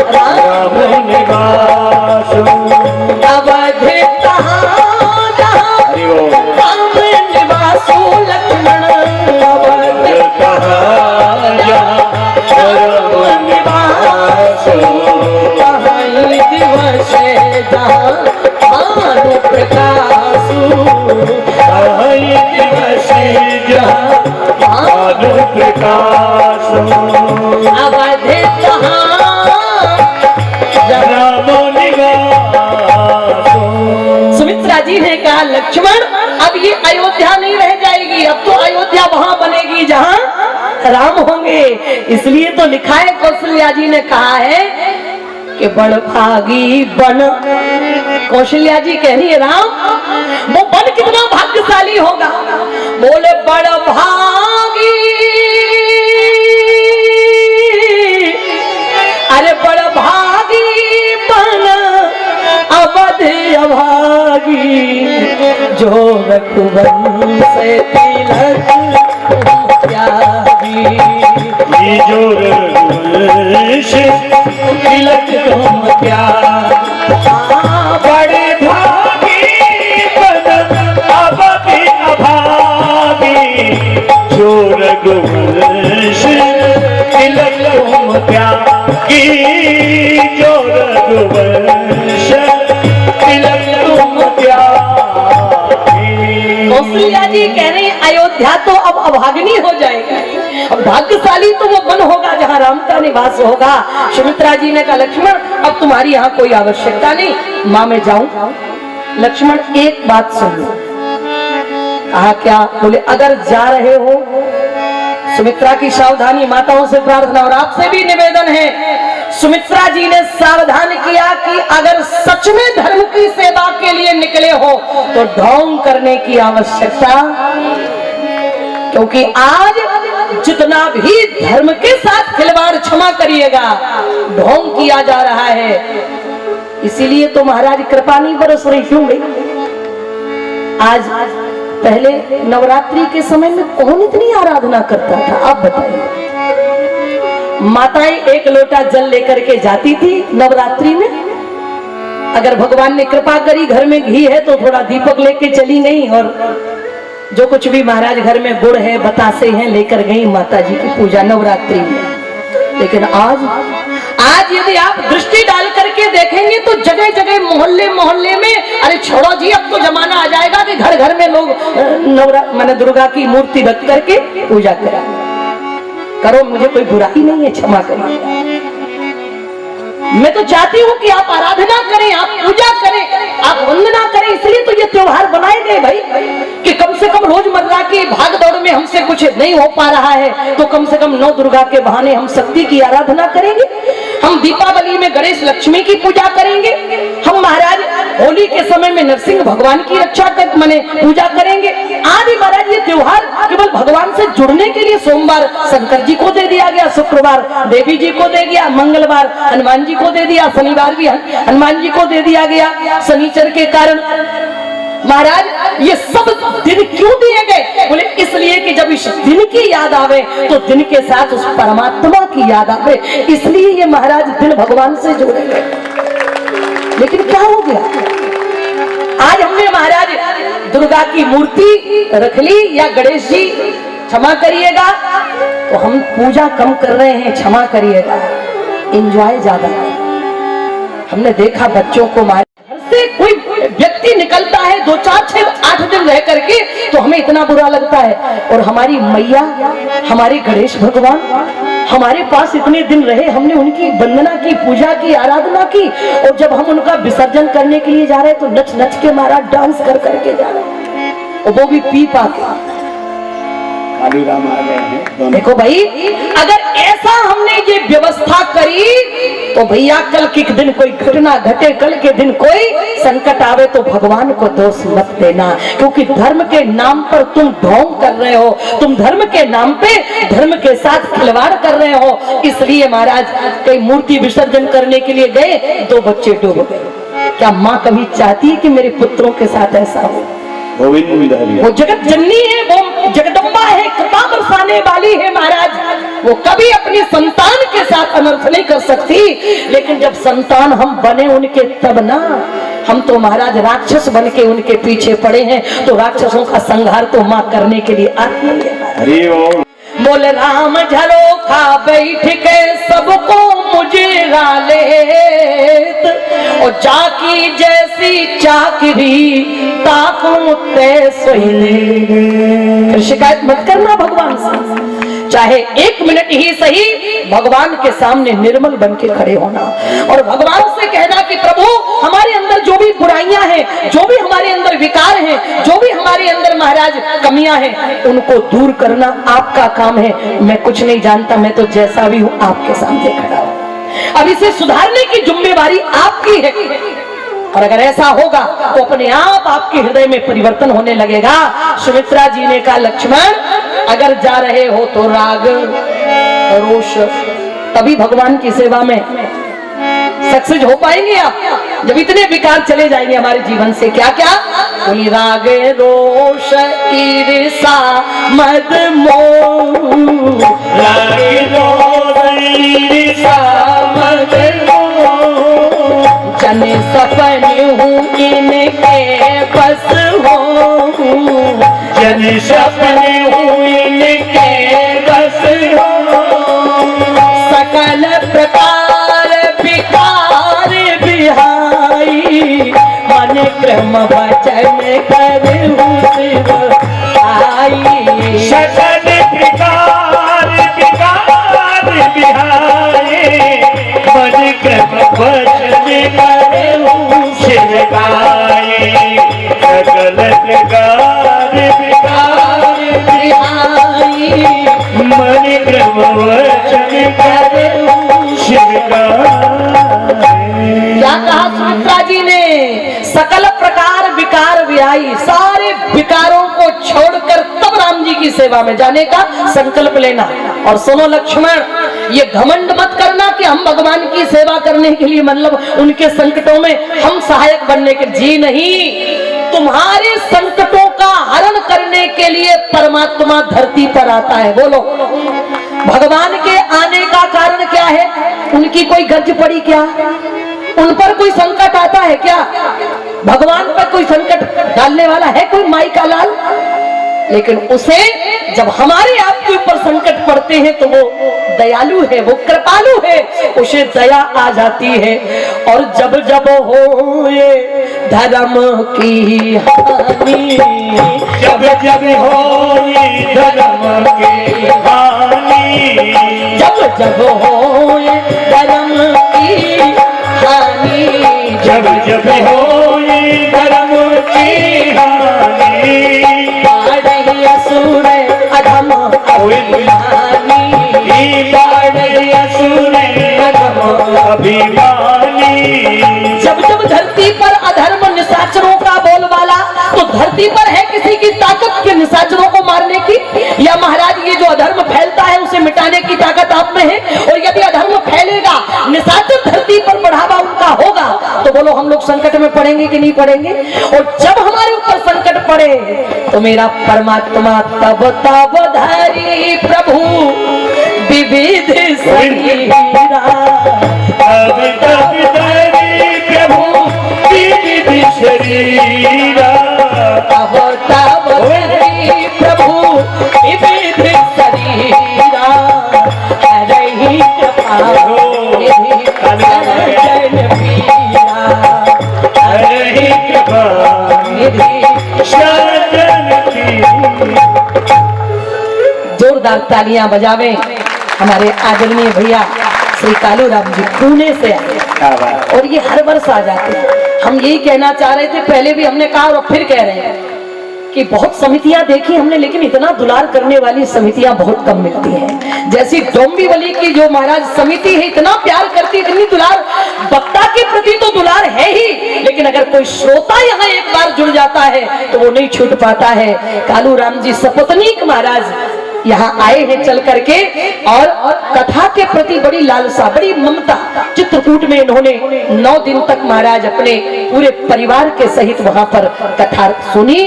राम निवासु, अवध राम निवासु लक्ष्मण, अवध दिवस भानु प्रकाशु, दिवस भानु प्रकाशु, अवध सुमित्रा जी ने कहा लक्ष्मण अब ये अयोध्या नहीं रह जाएगी, अब तो अयोध्या वहां बनेगी जहां राम होंगे। इसलिए तो लिखा है, कौशल्या जी ने कहा है कि बड़ भागी बन, कौशल्या जी कह रही है राम वो बन कितना भाग्यशाली होगा। बोले बड़ भागी, अरे बड़ भागी बन अवध अभागी, जो रघुवंश तिलक त्यागी, जो रघुवंश तिलक तुम त्यागी, बड़े भागी बन अवधि अभागी, जो रघुवंश तिलक तुम त्यागी, जो रघुवंश तिलक तुम त्यागी। कौशल्या जी कह रहे हैं अयोध्या तो अब अभागनी हो जाएगी, अब भाग्यशाली तो वो वन होगा जहाँ राम का निवास होगा। सुमित्रा जी ने कहा लक्ष्मण अब तुम्हारी यहाँ कोई आवश्यकता नहीं, माँ मैं जाऊं? लक्ष्मण एक बात सुन लो। कहा क्या? बोले अगर जा रहे हो, सुमित्रा की सावधानी, माताओं से प्रार्थना और आपसे भी निवेदन है। सुमित्रा जी ने सावधान किया कि अगर सच में धर्म की सेवा के लिए निकले हो तो ढोंग करने की आवश्यकता, क्योंकि आज जितना भी धर्म के साथ खिलवाड़, क्षमा करिएगा, ढोंग किया जा रहा है। इसीलिए तो महाराज कृपा नहीं बरस रही। क्यों भाई? आज पहले नवरात्रि के समय में कौन इतनी आराधना करता था? आप बताइए। माताएं एक लोटा जल लेकर के जाती थी नवरात्रि में, अगर भगवान ने कृपा करी घर में घी है तो थोड़ा दीपक लेके चली गई, और जो कुछ भी महाराज घर में गुड़ है बतासे हैं लेकर गई माता जी की पूजा नवरात्रि में। लेकिन आज यदि आप दृष्टि डाल करके देखेंगे तो जगह जगह मोहल्ले में, अरे छोड़ो जी अब तो जमाना आ जाएगा कि घर घर में लोग माने दुर्गा की मूर्ति रख करके पूजा करो। मुझे कोई बुराई नहीं है, क्षमा करिए। मैं तो चाहती हूँ कि आप आराधना करें, आप पूजा करें, आप वंदना करें। इसलिए तो ये त्योहार बनाए गए भाई कि कम से कम रोजमर्रा की भाग दौड़ में हमसे कुछ नहीं हो पा रहा है तो कम से कम नौ दुर्गा के बहाने हम शक्ति की आराधना करेंगे। हम दीपावली में गणेश लक्ष्मी की पूजा करेंगे, हम महाराज होली के समय में नरसिंह भगवान की रक्षा कर माने पूजा करेंगे। आदि महाराज ये त्योहार केवल भगवान से जुड़ने के लिए, सोमवार शंकर जी को दे दिया गया, शुक्रवार देवी जी को दे दिया, मंगलवार हनुमान जी को दे दिया, शनिवार भी हनुमान जी को दे दिया गया शनिचर के कारण। महाराज ये सब दिन क्यों दिए गए? बोले इसलिए कि जब इस दिन की याद आवे तो दिन के साथ उस परमात्मा की याद आवे, इसलिए ये महाराज दिन भगवान से जोड़े गए। लेकिन क्या हो गया? आज हमने महाराज दुर्गा की मूर्ति रख ली या गणेश जी, क्षमा करिएगा, तो हम पूजा कम कर रहे हैं, क्षमा करिएगा, एंजॉय ज्यादा। हमने देखा बच्चों को, से कोई व्यक्ति निकलता है है 2 4 6 8 दिन रह करके तो हमें इतना बुरा लगता है। और हमारी मैया, हमारे गणेश भगवान हमारे पास इतने दिन रहे, हमने उनकी वंदना की, पूजा की, आराधना की, और जब हम उनका विसर्जन करने के लिए जा रहे हैं तो नच नच के मारा, डांस कर करके जा रहे हैं, और वो भी पी पा के। कालू राम आ गए हैं दोनों। देखो भाई, अगर ऐसा हमने ये व्यवस्था करी तो भैया कल के दिन कोई घटना घटे, कल के दिन कोई संकट आवे तो भगवान को दोष मत देना, क्योंकि धर्म के नाम पर तुम ढोंग कर रहे हो, तुम धर्म के नाम पे धर्म के साथ खिलवाड़ कर रहे हो। इसलिए महाराज कई मूर्ति विसर्जन करने के लिए गए, 2 बच्चे डूब गए। क्या माँ कभी चाहती है कि मेरे पुत्रों के साथ ऐसा हो? गोविंद हरि। वो जगत जननी है, वो जगदम्बा है, कृपा बरसाने वाली है महाराज, वो कभी अपनी संतान के साथ अनर्थ नहीं कर सकती। लेकिन जब संतान हम बने उनके तब ना, हम तो महाराज राक्षस बन के उनके पीछे पड़े हैं, तो राक्षसों का संहार तो माँ करने के लिए आती है। हरि ओम। बोल राम झरोखा बैठ के सबको मुझे लेत, और जाकी जैसी चाकरी ताकू ते सोई। शिकायत मत करना भगवान से, चाहे 1 मिनट ही सही भगवान के सामने निर्मल बन के खड़े होना, और भगवान से कहना कि प्रभु हमारे अंदर जो भी बुराइयां हैं, जो भी हमारे अंदर विकार हैं, जो भी हमारे अंदर महाराज कमियां हैं, उनको दूर करना आपका काम है। मैं कुछ नहीं जानता, मैं तो जैसा भी हूं आपके सामने खड़ा हूं, अब इसे सुधारने की जिम्मेवारी आपकी है। और अगर ऐसा होगा तो अपने आप आपके हृदय में परिवर्तन होने लगेगा। सुमित्रा जी ने कहा लक्ष्मण अगर जा रहे हो तो राग रोष, तभी भगवान की सेवा में सक्सेस हो पाएंगे आप, जब इतने विकार चले जाएंगे हमारे जीवन से। क्या क्या बोली? राग रोष ईर्षा मद मोह, राग रोष ईर्षा मद मोह, जन सपन हूँ इनके बस हो, जन सपन हूँ इनके बस हो, सकल प्रकार विकार बिहाई, मन क्रम वचन करूँ शिव आई। सकल प्रकार विकार बिहाई, मन क्रम वचन करूँ शिव गाई। सकल प्रकार विकार बिहाई, मन क्रम वचन करूँ शिव गाई। क्या कहा सुमित्रा जी ने? सकल प्रकार विकार विहाई, सारे विकारों को छोड़कर तब राम जी की सेवा में जाने का संकल्प लेना। और सुनो लक्ष्मण, ये घमंड मत करना कि हम भगवान की सेवा करने के लिए, मतलब उनके संकटों में हम सहायक बनने के, जी नहीं, तुम्हारे संकटों का हरण करने के लिए परमात्मा धरती पर आता है। बोलो, भगवान के आने का कारण क्या है? उनकी कोई गरज पड़ी क्या? उन पर कोई संकट आता है क्या? भगवान पर कोई संकट डालने वाला है कोई माई का लाल? लेकिन उसे जब हमारे आपके ऊपर संकट पड़ते हैं तो वो दयालु है, वो कृपालु है, उसे दया आ जाती है। और जब जब हो ये धर्म की हानि, जब जब हो ये धर्म की हानि, जब जब हो ये धर्म की हानि, जब जब हो ये धर्म की हानि, बाढ़ असुर अधम अभिमानी, बाढ़ असुर अधम अभिमानी। जब जब धरती पर अधर्म निशाचरों का बोलबाला, तो धरती पर है किसी की ताकत के निशाचरों को मारने की? या महाराज ये जो अधर्म फैलता है उसे मिटाने की ताकत आप में है? और यदि अधर्म फैलेगा, निशाचर धरती पर बढ़ावा उनका होगा, तो बोलो हम लोग संकट में पड़ेंगे कि नहीं पड़ेंगे? और जब हमारे ऊपर संकट पड़े तो मेरा परमात्मा तब तब धरी प्रभु विविध शरीरा, तब तब धरी प्रभु विविध शरीरा, तब तब धरी प्रभु विविध शरीरा, हरहि कृपा निधि सज्जन पीरा, हरहि कृपा निधि साजन की। जोरदार तालियां बजावें हमारे आदरणीय भैया श्री कालूराम जी पुणे से आए क्या बात। और ये हर वर्ष आ जाते हैं। हम यही कहना चाह रहे थे, पहले भी हमने कहा और फिर कह रहे हैं कि बहुत समितियां देखी हमने, लेकिन इतना दुलार करने वाली समितियां बहुत कम मिलती हैं। जैसी डोंबिवली की जो महाराज समिति है, इतना प्यार करती, इतनी दुलार, वक्ता के प्रति तो दुलार है ही, लेकिन अगर कोई श्रोता यहाँ एक बार जुड़ जाता है तो वो नहीं छूट पाता है। कालूराम जी सपत्नीक महाराज यहाँ आए हैं चल करके, और कथा के प्रति बड़ी लालसा, बड़ी ममता। चित्रकूट में इन्होंने 9 दिन तक महाराज अपने पूरे परिवार के सहित वहां पर कथा सुनी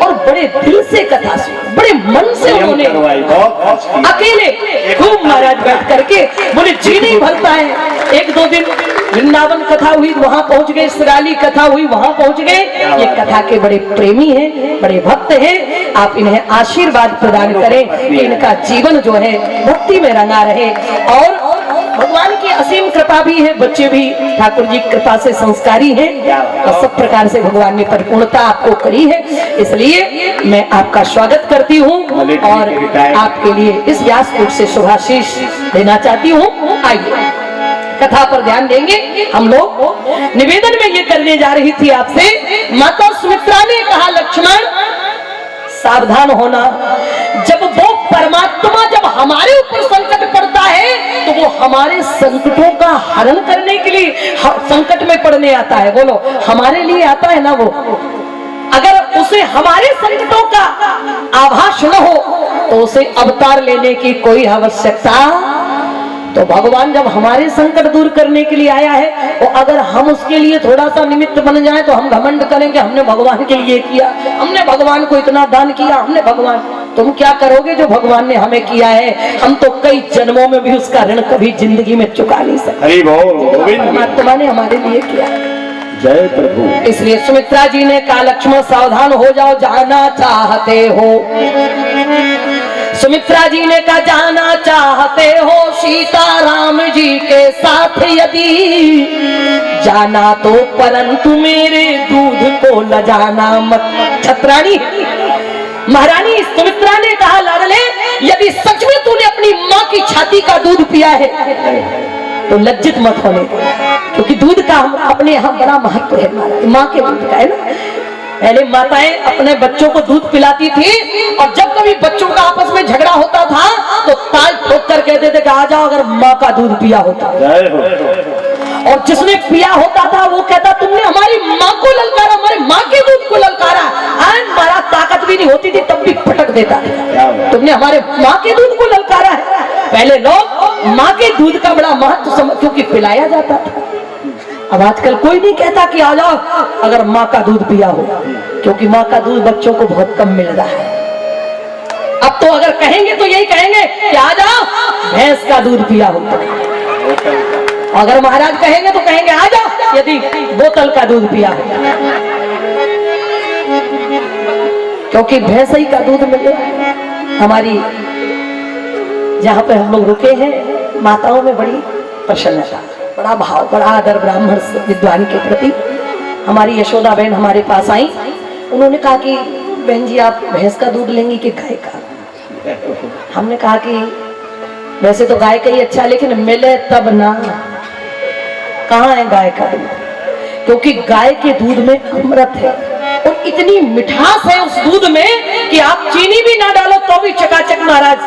और बड़े दिल से कथा सुनी, बड़े मन से उन्होंने अकेले खूब महाराज बैठ करके बोले जी नहीं भरता है। 1-2 दिन वृंदावन कथा हुई, वहां पहुंच गए, सराली कथा हुई, वहां पहुंच गए। ये कथा के बड़े प्रेमी हैं, बड़े भक्त हैं। आप इन्हें आशीर्वाद प्रदान करें कि इनका जीवन जो है भक्ति में रंगा रहे, और भगवान की असीम कृपा भी है। बच्चे भी ठाकुर जी कृपा से संस्कारी हैं और सब प्रकार से भगवान ने परिपूर्णता आपको करी है, इसलिए मैं आपका स्वागत करती हूँ और आपके लिए इस व्यासपीठ से शुभाशीष देना चाहती हूँ। आइए कथा पर ध्यान देंगे हम लोग। निवेदन में ये करने जा रही थी आपसे, माता सुमित्रा ने कहा लक्ष्मण सावधान होना, जब वो परमात्मा जब हमारे ऊपर संकट पड़ता है तो वो हमारे संकटों का हरण करने के लिए संकट में पड़ने आता है। बोलो, हमारे लिए आता है ना वो। अगर उसे हमारे संकटों का आभास न हो तो उसे अवतार लेने की कोई आवश्यकता। तो भगवान जब हमारे संकट दूर करने के लिए आया है, तो अगर हम उसके लिए थोड़ा सा निमित्त बन जाए तो हम घमंड करेंगे हमने भगवान के लिए किया, हमने भगवान को इतना दान किया, हमने भगवान। तुम क्या करोगे जो भगवान ने हमें किया है? हम तो कई जन्मों में भी उसका ऋण कभी जिंदगी में चुका नहीं सकते। परमात्मा ने हमारे लिए किया। जय प्रभु। इसलिए सुमित्रा जी ने कहा लक्ष्मण सावधान हो जाओ, जाना चाहते हो। सुमित्रा जी ने कहा जाना चाहते हो सीता राम जी के साथ यदि जाना तो, परंतु मेरे दूध को ल जाना मत। छत्राणी महारानी सुमित्रा ने कहा लाडले, यदि सच में तूने अपनी माँ की छाती का दूध पिया है तो लज्जित मत होने, क्योंकि दूध का अपने यहाँ बड़ा महत्व है महाराज, माँ के दूध का है ना। पहले माताएं अपने बच्चों को दूध पिलाती थी, और जब कभी बच्चों का आपस में झगड़ा होता था तो ताल ठोक कर कहते थे कि आ जाओ अगर माँ का दूध पिया होता। और जिसने पिया होता था वो कहता तुमने हमारी माँ को ललकारा, हमारे माँ के दूध को ललकारा। हमारा ताकत भी नहीं होती थी तब भी पटक देता था, तुमने हमारे माँ के दूध को ललकारा है। पहले लोग माँ के दूध का बड़ा महत्व समझ, क्योंकि पिलाया जाता था। अब आजकल कोई नहीं कहता कि आ जाओ अगर माँ का दूध पिया हो, क्योंकि माँ का दूध बच्चों को बहुत कम मिल रहा है। अब तो अगर कहेंगे तो यही कहेंगे कि आ जाओ भैंस का दूध पिया हो। अगर महाराज कहेंगे तो कहेंगे आ जाओ यदि बोतल का दूध पिया हो, क्योंकि भैंस ही का दूध मिल रहा है। हमारी जहाँ पे हम लोग रुके हैं, माताओं में बड़ी प्रसन्नता, बड़ा भाव, बड़ा आदर ब्राह्मण विद्वान के प्रति। हमारी यशोदा बहन हमारे पास आई, उन्होंने कहा कि बहन जी आप भैंस का दूध लेंगी कि गाय का? हमने कहा कि वैसे तो गाय का ही अच्छा, लेकिन मिले तब ना। कहाँ है गाय का दूध? क्योंकि गाय के दूध में अमृत है और इतनी मिठास है उस दूध में कि आप चीनी भी ना डालो तो भी चकाचक महाराज।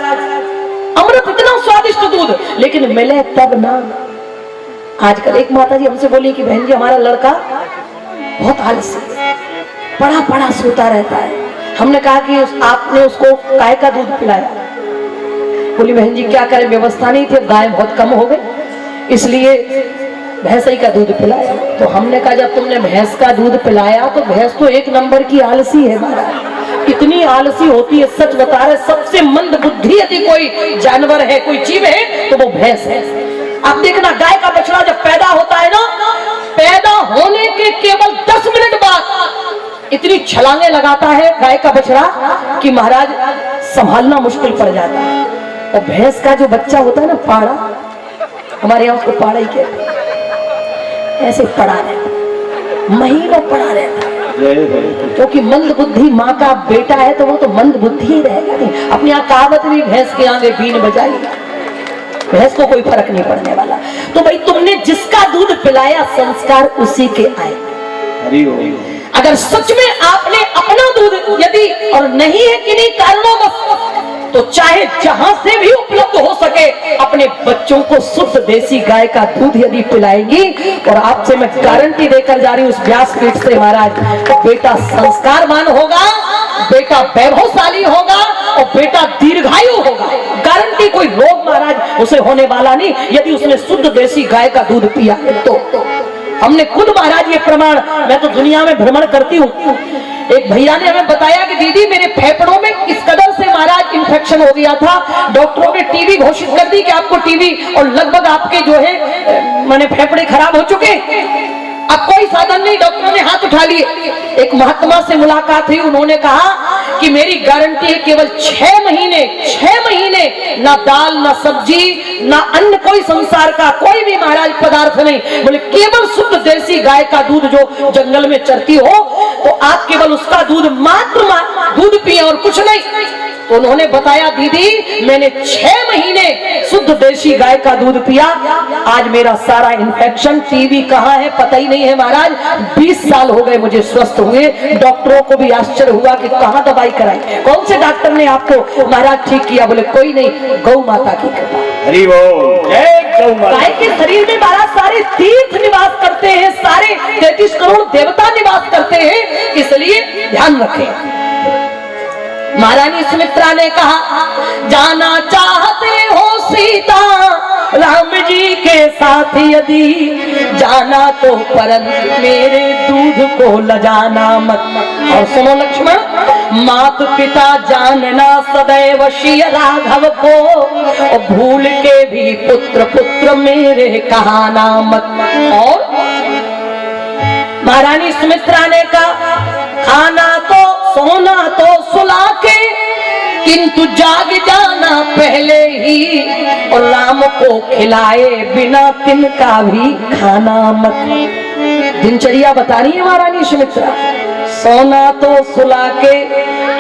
अमृत, इतना स्वादिष्ट दूध, लेकिन मिले तब ना। आजकल एक माता जी हमसे बोली कि बहन जी हमारा लड़का बहुत आलसी, पड़ा पड़ा सोता रहता है। हमने कहा कि आपने उसको गाय का दूध पिलाया? बोली बहन जी क्या करें, व्यवस्था नहीं थी, गाय बहुत कम हो गई इसलिए भैंस ही का दूध पिलाया। तो हमने कहा जब तुमने भैंस का दूध पिलाया तो भैंस तो 1 नंबर की आलसी है महाराज, इतनी आलसी होती है। सच बता रहे, सबसे मंद बुद्धि यदि कोई जानवर है, कोई जीव है तो वो भैंस है। आप देखना गाय का बछड़ा जब पैदा होता है ना, पैदा होने के केवल 10 मिनट बाद इतनी छलांगे लगाता है गाय का बछड़ा कि महाराज संभालना मुश्किल पड़ जाता है। और भैंस का जो बच्चा होता है ना, पाड़ा, हमारे यहाँ उसको पाड़ा ही कहते हैं, ऐसे पड़ा रहता, महीनों पड़ा रहता। क्योंकि मंद बुद्धि माँ का बेटा है तो वो तो मंद बुद्धि ही रहेगा। नहीं अपनी यहाँ कहावत भी भैंस के आगे बीन बजाई, भैंस को कोई फर्क नहीं पड़ने वाला। तो भाई तुमने जिसका दूध पिलाया संस्कार उसी के आए। अगर सच में आपने अपना दूध यदि और नहीं है किन्हीं कारणों बस तो चाहे जहां से भी उपलब्ध हो सके अपने बच्चों को शुद्ध देसी गाय का दूध यदि पिलाएंगी, और आपसे मैं गारंटी देकर जा रही हूँ उस व्यासपीठ से महाराज, बेटा संस्कारवान होगा, बेटा वैभवशाली होगा और बेटा दीर्घायु होगा। गारंटी, कोई रोग महाराज उसे होने वाला नहीं यदि उसने शुद्ध देसी गाय का दूध पिया तो। हमने खुद महाराज ये प्रमाण, मैं तो दुनिया में भ्रमण करती हूँ, एक भैया ने हमें बताया कि दीदी मेरे फेफड़ों में इस कदर से महाराज इंफेक्शन हो गया था, डॉक्टरों ने टीबी घोषित कर दी कि आपको टीबी, और लगभग आपके जो है माने फेफड़े खराब हो चुके, अब कोई साधन नहीं। डॉक्टरों ने हाथ उठा लिए। एक महात्मा से मुलाकात हुई, उन्होंने कहा कि मेरी गारंटी है केवल 6 महीने ना दाल ना सब्जी ना अन्य कोई संसार का कोई भी महाराज पदार्थ नहीं, बोले केवल शुद्ध देसी गाय का दूध जो जंगल में चरती हो तो आप केवल उसका दूध मात्र दूध पिए और कुछ नहीं। तो उन्होंने बताया दीदी मैंने 6 महीने शुद्ध देसी गाय का दूध पिया, आज मेरा सारा इन्फेक्शन, टीबी कहाँ है पता ही नहीं है महाराज, 20 साल हो गए मुझे स्वस्थ हुए। डॉक्टरों को भी आश्चर्य हुआ कि कहाँ दवाई कराई, कौन से डॉक्टर ने आपको महाराज ठीक किया, बोले कोई नहीं, गौ माता की कृपा। गाय के शरीर में महाराज सारे तीर्थ निवास करते हैं, सारे 33 करोड़ देवता निवास करते हैं, इसलिए ध्यान रखें। महारानी सुमित्रा ने कहा जाना चाहते हो सीता राम जी के साथ यदि जाना तो परंतु मेरे दूध को लजाना मत। और सुनो लक्ष्मण, मात पिता जानना सदैव श्री राघव को, और भूल के भी पुत्र पुत्र मेरे कहाना मत। और महारानी सुमित्रा ने कहा खाना तो सोना तो सुला के किंतु जाग जाना पहले ही, और राम को खिलाए बिना तिनका भी खाना मत। दिनचर्या बता रही है महारानी सुमित्रा, सोना तो सुला के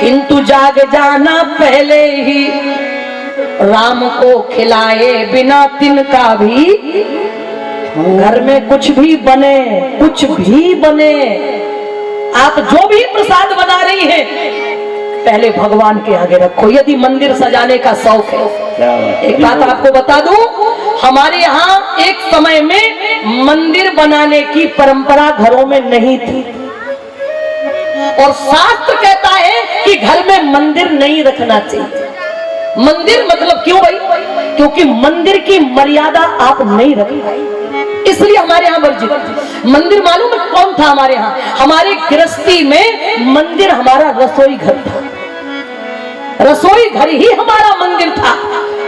किंतु जाग जाना पहले ही, राम को खिलाए बिना तिनका भी। घर में कुछ भी बने आप जो भी प्रसाद बना रही हैं पहले भगवान के आगे रखो। यदि मंदिर सजाने का शौक है, एक बात आपको बता दूं, हमारे यहाँ एक समय में मंदिर बनाने की परंपरा घरों में नहीं थी, और शास्त्र कहता है कि घर में मंदिर नहीं रखना चाहिए। मंदिर मतलब क्यों भाई? क्योंकि मंदिर की मर्यादा आप नहीं रख पाए, इसलिए हमारे यहाँ वर्जित। मंदिर मालूम है कौन था हमारे यहाँ? हमारे गृहस्थी में मंदिर हमारा रसोई घर था, रसोई घर ही हमारा मंदिर था,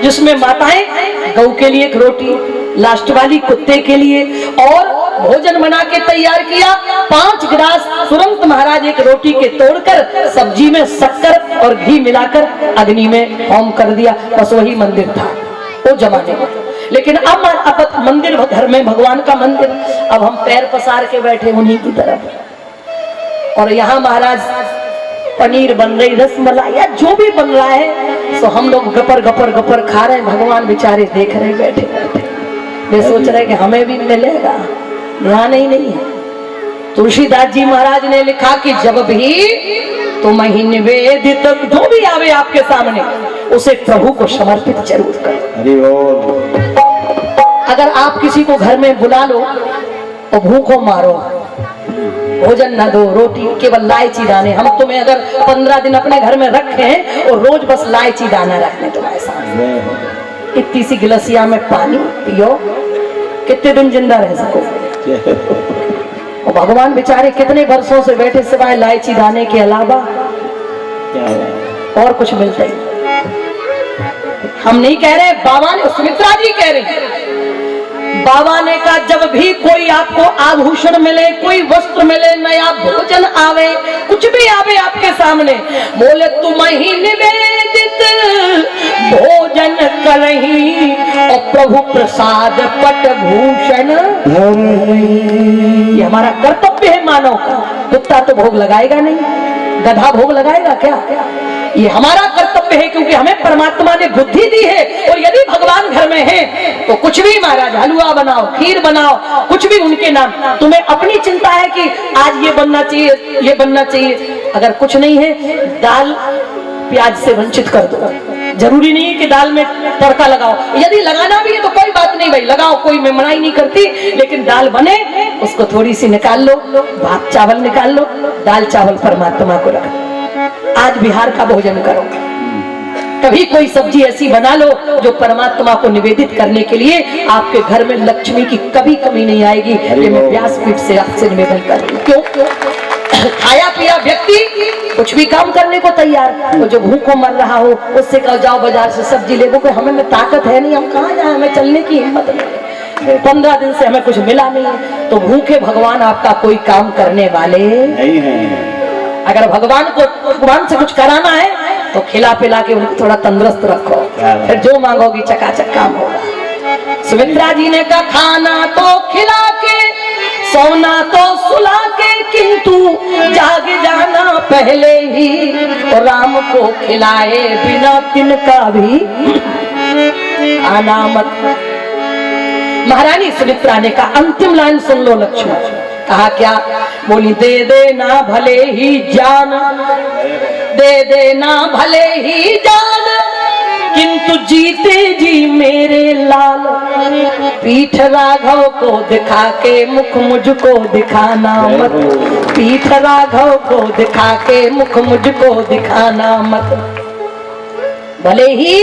जिसमें माताएं गौ के लिए एक रोटी, लास्ट वाली कुत्ते के लिए, और भोजन बना के तैयार किया। 5 गिलास तुरंत महाराज एक रोटी के तोड़कर सब्जी में शक्कर और घी मिलाकर अग्नि में होम कर दिया, बस वही मंदिर था वो जमाने में। लेकिन अब मंदिर घर में भगवान का मंदिर, अब हम पैर पसार के बैठे उन्हीं की तरफ, और यहाँ महाराज पनीर बन रही, रसमलाई या जो भी बन रहा है, तो हम लोग गपर गपर गपर खा रहे हैं, भगवान बेचारे देख रहे बैठे बैठे, वे सोच रहे कि हमें भी मिलेगा, यहाँ नहीं है। तुलसीदास जी महाराज ने लिखा कि जब भी तुम निवेदित जो भी आवे आपके सामने उसे प्रभु को समर्पित जरूर करो। अगर आप किसी को घर में बुला लो तो भूखों मारो, भोजन न दो, रोटी केवल लाइची दाने। हम तुम्हें अगर 15 दिन अपने घर में रखे हैं और रोज बस लाइची दाना रखने तुम्हारे सामने, इतनी सी गिलसिया में पानी पियो, कितने दिन जिंदा रह सकोगे? और भगवान बेचारे कितने वर्षों से बैठे, सिवाय इलायची दाने के अलावा और कुछ मिलता ही। हम नहीं कह रहे, बाबा ने, सुमित्रा जी कह रही, बाबा ने कहा जब भी कोई आपको आभूषण मिले, कोई वस्त्र मिले, नया भोजन आवे, कुछ भी आवे आपके सामने, बोले तुम ही निवेदित भोजन करही और प्रभु प्रसाद पट भूषण। ये हमारा कर्तव्य है मानव का। कुत्ता तो भोग लगाएगा नहीं, गधा भोग लगाएगा क्या? ये हमारा कर्तव्य है, क्योंकि हमें परमात्मा ने बुद्धि दी है। और यदि भगवान घर में है तो कुछ भी महाराज, हलवा बनाओ, खीर बनाओ, कुछ भी उनके नाम। तुम्हें अपनी चिंता है कि आज ये बनना चाहिए, ये बनना चाहिए। अगर कुछ नहीं है, दाल प्याज से वंचित कर दो। जरूरी नहीं है कि दाल में तड़का लगाओ, यदि लगाना भी है तो कोई बात नहीं भाई, लगाओ, कोई मैं मनाही नहीं करती। लेकिन दाल बने उसको थोड़ी सी निकाल लो, भात चावल निकाल लो, दाल चावल परमात्मा को रखो। आज बिहार का भोजन करो, कभी कोई सब्जी ऐसी बना लो जो परमात्मा को निवेदित करने के लिए आपके घर में लक्ष्मी की कभी कमी नहीं आएगी। ये मैं व्यासपीठ से आपसे निवेदन कर रही हूँ। क्यों? खाया पिया व्यक्ति कुछ भी काम करने को तैयार, वो जो भूखों मर रहा हो उससे कहो जाओ बाजार से सब्जी ले, वो हमें में ताकत है नहीं, हम कहाँ जाए, हमें चलने की हिम्मत नहीं, 15 दिन से हमें कुछ मिला नहीं। तो भूखे भगवान आपका कोई काम करने वाले नहीं है। अगर भगवान से कुछ कराना है तो खिला पिला के उनको थोड़ा तंदुरुस्त रखो, फिर जो मांगोगी चकाचक काम होगा। सुमित्रा जी ने कहा खाना तो खिला के, सोना तो सुला के, किंतु जाग जाना पहले ही, और राम को खिलाए बिना तिनका भी खाना मत। महारानी सुमित्रा ने कहा अंतिम लाइन सुन लो लक्ष्मण। कहा क्या? बोली दे देना भले ही जान, दे देना भले ही जान, किंतु जीते जी मेरे लाल, पीठ राघव को दिखा के मुख मुझको दिखाना मत, पीठ राघव को दिखा के मुख मुझको दिखाना मत। भले ही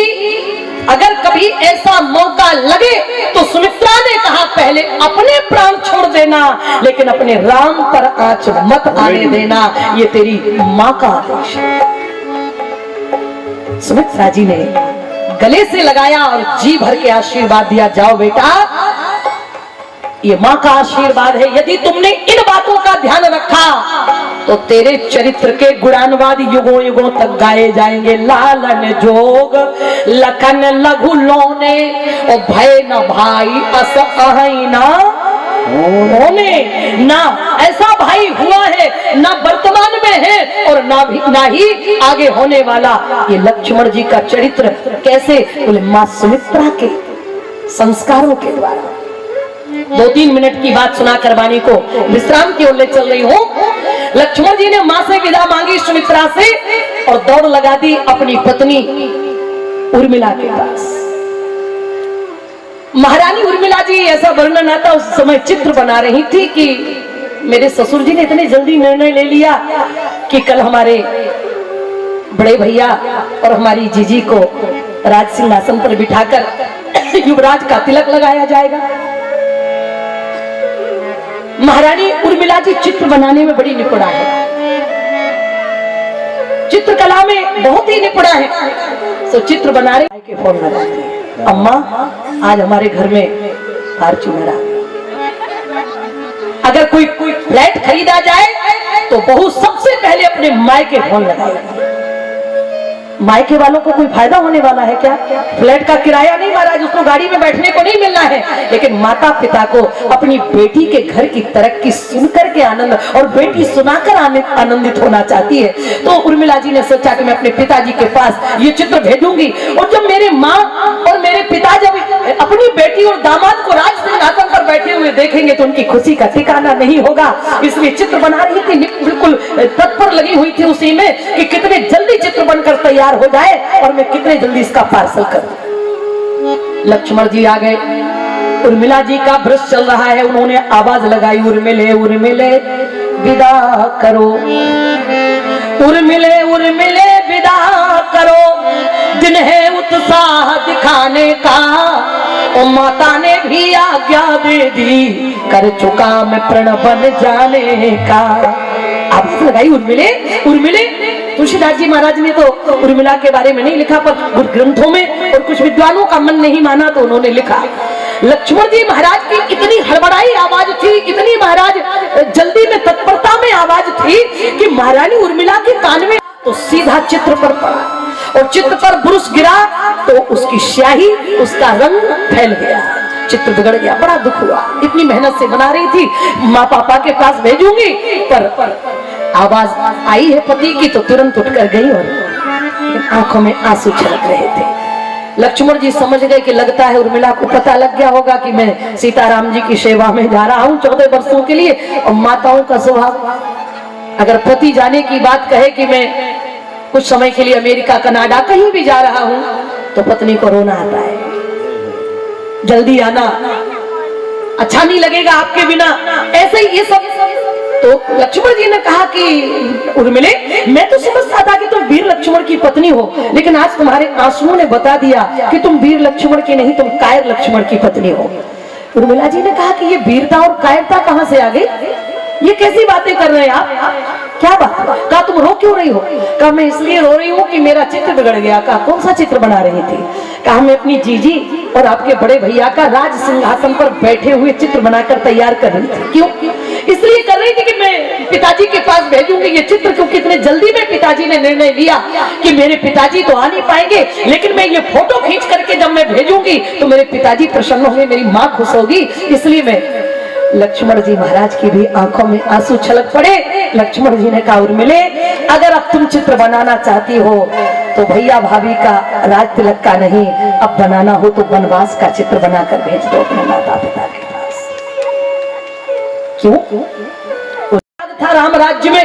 अगर कभी ऐसा मौका लगे तो सुमित्रा ने कहा पहले अपने प्राण छोड़ देना, लेकिन अपने राम पर आंच मत आने देना, ये तेरी माँ का आदेश है। सुमित्रा जी ने गले से लगाया और जी भर के आशीर्वाद दिया, जाओ बेटा, ये माँ का आशीर्वाद है। यदि तुमने इन बातों का ध्यान रखा तो तेरे चरित्र के गुणानुवाद युगों युगों तक गाए जाएंगे। लालन जोग लखन लघु लोने, और भय न भाई अस अहि ना होने। ना ऐसा भाई हुआ है, ना वर्तमान में है, और ना ही आगे होने वाला। ये लक्ष्मण जी का चरित्र कैसे? बोले माँ सुमित्रा के संस्कारों के द्वारा। 2-3 मिनट की बात सुना करवानी को विश्राम की ओर ले चल रही हूँ। लक्ष्मण जी ने माँ से विदा मांगी सुमित्रा से और दौड़ लगा दी अपनी पत्नी उर्मिला के पास। महारानी उर्मिला जी, ऐसा वर्णन आता उस समय चित्र बना रही थी कि मेरे ससुर जी ने इतने जल्दी निर्णय ले लिया कि कल हमारे बड़े भैया और हमारी जीजी को राज सिंहासन पर बिठाकर युवराज का तिलक लगाया जाएगा। महारानी उर्मिला जी चित्र बनाने में बड़ी निपुणा है, चित्रकला में बहुत ही निपुणा है। तो चित्र बना रहे के फोन लगाती है, अम्मा आज हमारे घर में फॉर्च्यूनर आ गई। अगर कोई फ्लैट खरीदा जाए तो बहू सबसे पहले अपने मायके फोन लगाएगी। मायके वालों को कोई फायदा होने वाला है क्या? फ्लैट का किराया नहीं महाराज, उसको गाड़ी में बैठने को नहीं मिलना है, लेकिन माता पिता को अपनी बेटी के घर की तरक्की सुनकर के आनंद, और बेटी सुनाकर आनंदित होना चाहती है। तो उर्मिला जी ने सोचा कि मैं अपने पिताजी के पास ये चित्र भेजूंगी, और जब मेरे माँ और मेरे पिता जब अपनी बेटी और दामाद को राज सिंहासन पर बैठे हुए देखेंगे तो उनकी खुशी का ठिकाना नहीं होगा। इसलिए चित्र बना रही थी, बिल्कुल तत्पर लगी हुई थी उसी में कि कितने जल्दी चित्र बनकर तैयार हो जाए और मैं कितने जल्दी इसका पार्सल करूं। लक्ष्मण जी आ गए, उर्मिला जी का ब्रश चल रहा है, उन्होंने आवाज लगाई, उर्मिले उर्मिले विदा करो, उर्मिले उर्मिले विदा करो, दिन है उत्साह दिखाने का, और माता ने भी आज्ञा दे दी, कर चुका मैं प्रण बन जाने का। आवाज लगाई उर्मिले उर्मिले। तुलसीदास जी महाराज ने तो उर्मिला के बारे में नहीं लिखा, पर ग्रंथों में और कुछ विद्वानों का मन नहीं माना तो उन्होंने लिखा। लक्ष्मण जी महाराज की इतनी हड़बड़ाई आवाज थी, इतनी महाराज जल्दी में तत्परता में आवाज थी कि महारानी उर्मिला के कान में तो सीधा चित्र पर पड़ा, और चित्र पर ब्रुश गिरा तो उसकी स्याही, उसका रंग फैल गया। चित्र बिगड़ गया, बड़ा दुख हुआ। इतनी मेहनत से बना रही थी, माँ पापा के पास भेजूंगी, पर आवाज आई है पति की तो तुरंत उठकर गई और आंखों में आंसू छलक रहे थे। लक्ष्मण जी समझ गए कि लगता है उर्मिला को पता लग गया होगा कि मैं सीताराम जी की सेवा में जा रहा हूँ 14 वर्षों के लिए। और माताओं का स्वभाव, अगर पति जाने की बात कहे कि मैं कुछ समय के लिए अमेरिका कनाडा कहीं भी जा रहा हूँ तो पत्नी को रोना आता है, जल्दी आना, अच्छा नहीं लगेगा आपके बिना, ऐसे ही ये सब। तो लक्ष्मण जी ने कहा कि उर्मिले, मैं तो समझता था कि तुम वीर लक्ष्मण की पत्नी हो, लेकिन आज तुम्हारे आंसुओं ने बता दिया कि तुम वीर लक्ष्मण की नहीं, तुम कायर लक्ष्मण की पत्नी हो। उर्मिला जी ने कहा कि ये वीरता और कायरता कहां से आ गई, ये कैसी बातें कर रहे हैं आप, क्या बात। कहा तुम रो क्यों रही हो। कहा मैं इसलिए रो रही हूँ कि मेरा चित्र बिगड़ गया। कहा कौन सा चित्र बना रही थी। कहा मैं अपनी जीजी और आपके बड़े भैया का राज सिंहासन पर बैठे हुए चित्र बनाकर तैयार कर रही थी। क्यों, इसलिए कर रही थी कि मैं पिताजी के पास भेजूंगी ये चित्र, क्योंकि इतने जल्दी में पिताजी ने निर्णय लिया कि मेरे पिताजी तो आ नहीं पाएंगे, लेकिन मैं ये फोटो खींच करके जब मैं भेजूंगी तो मेरे पिताजी प्रसन्न होंगे, मेरी माँ खुश होगी। इसलिए मैं, लक्ष्मण जी महाराज की भी आंखों में आंसू छलक पड़े। लक्ष्मण जी ने कहा उर्मिले, अगर अब तुम चित्र बनाना चाहती हो तो भैया भाभी का राज तिलक का नहीं, अब बनाना हो तो वनवास का चित्र बनाकर भेज दो अपने माता पिता के पास। क्यों था राम राज्य में।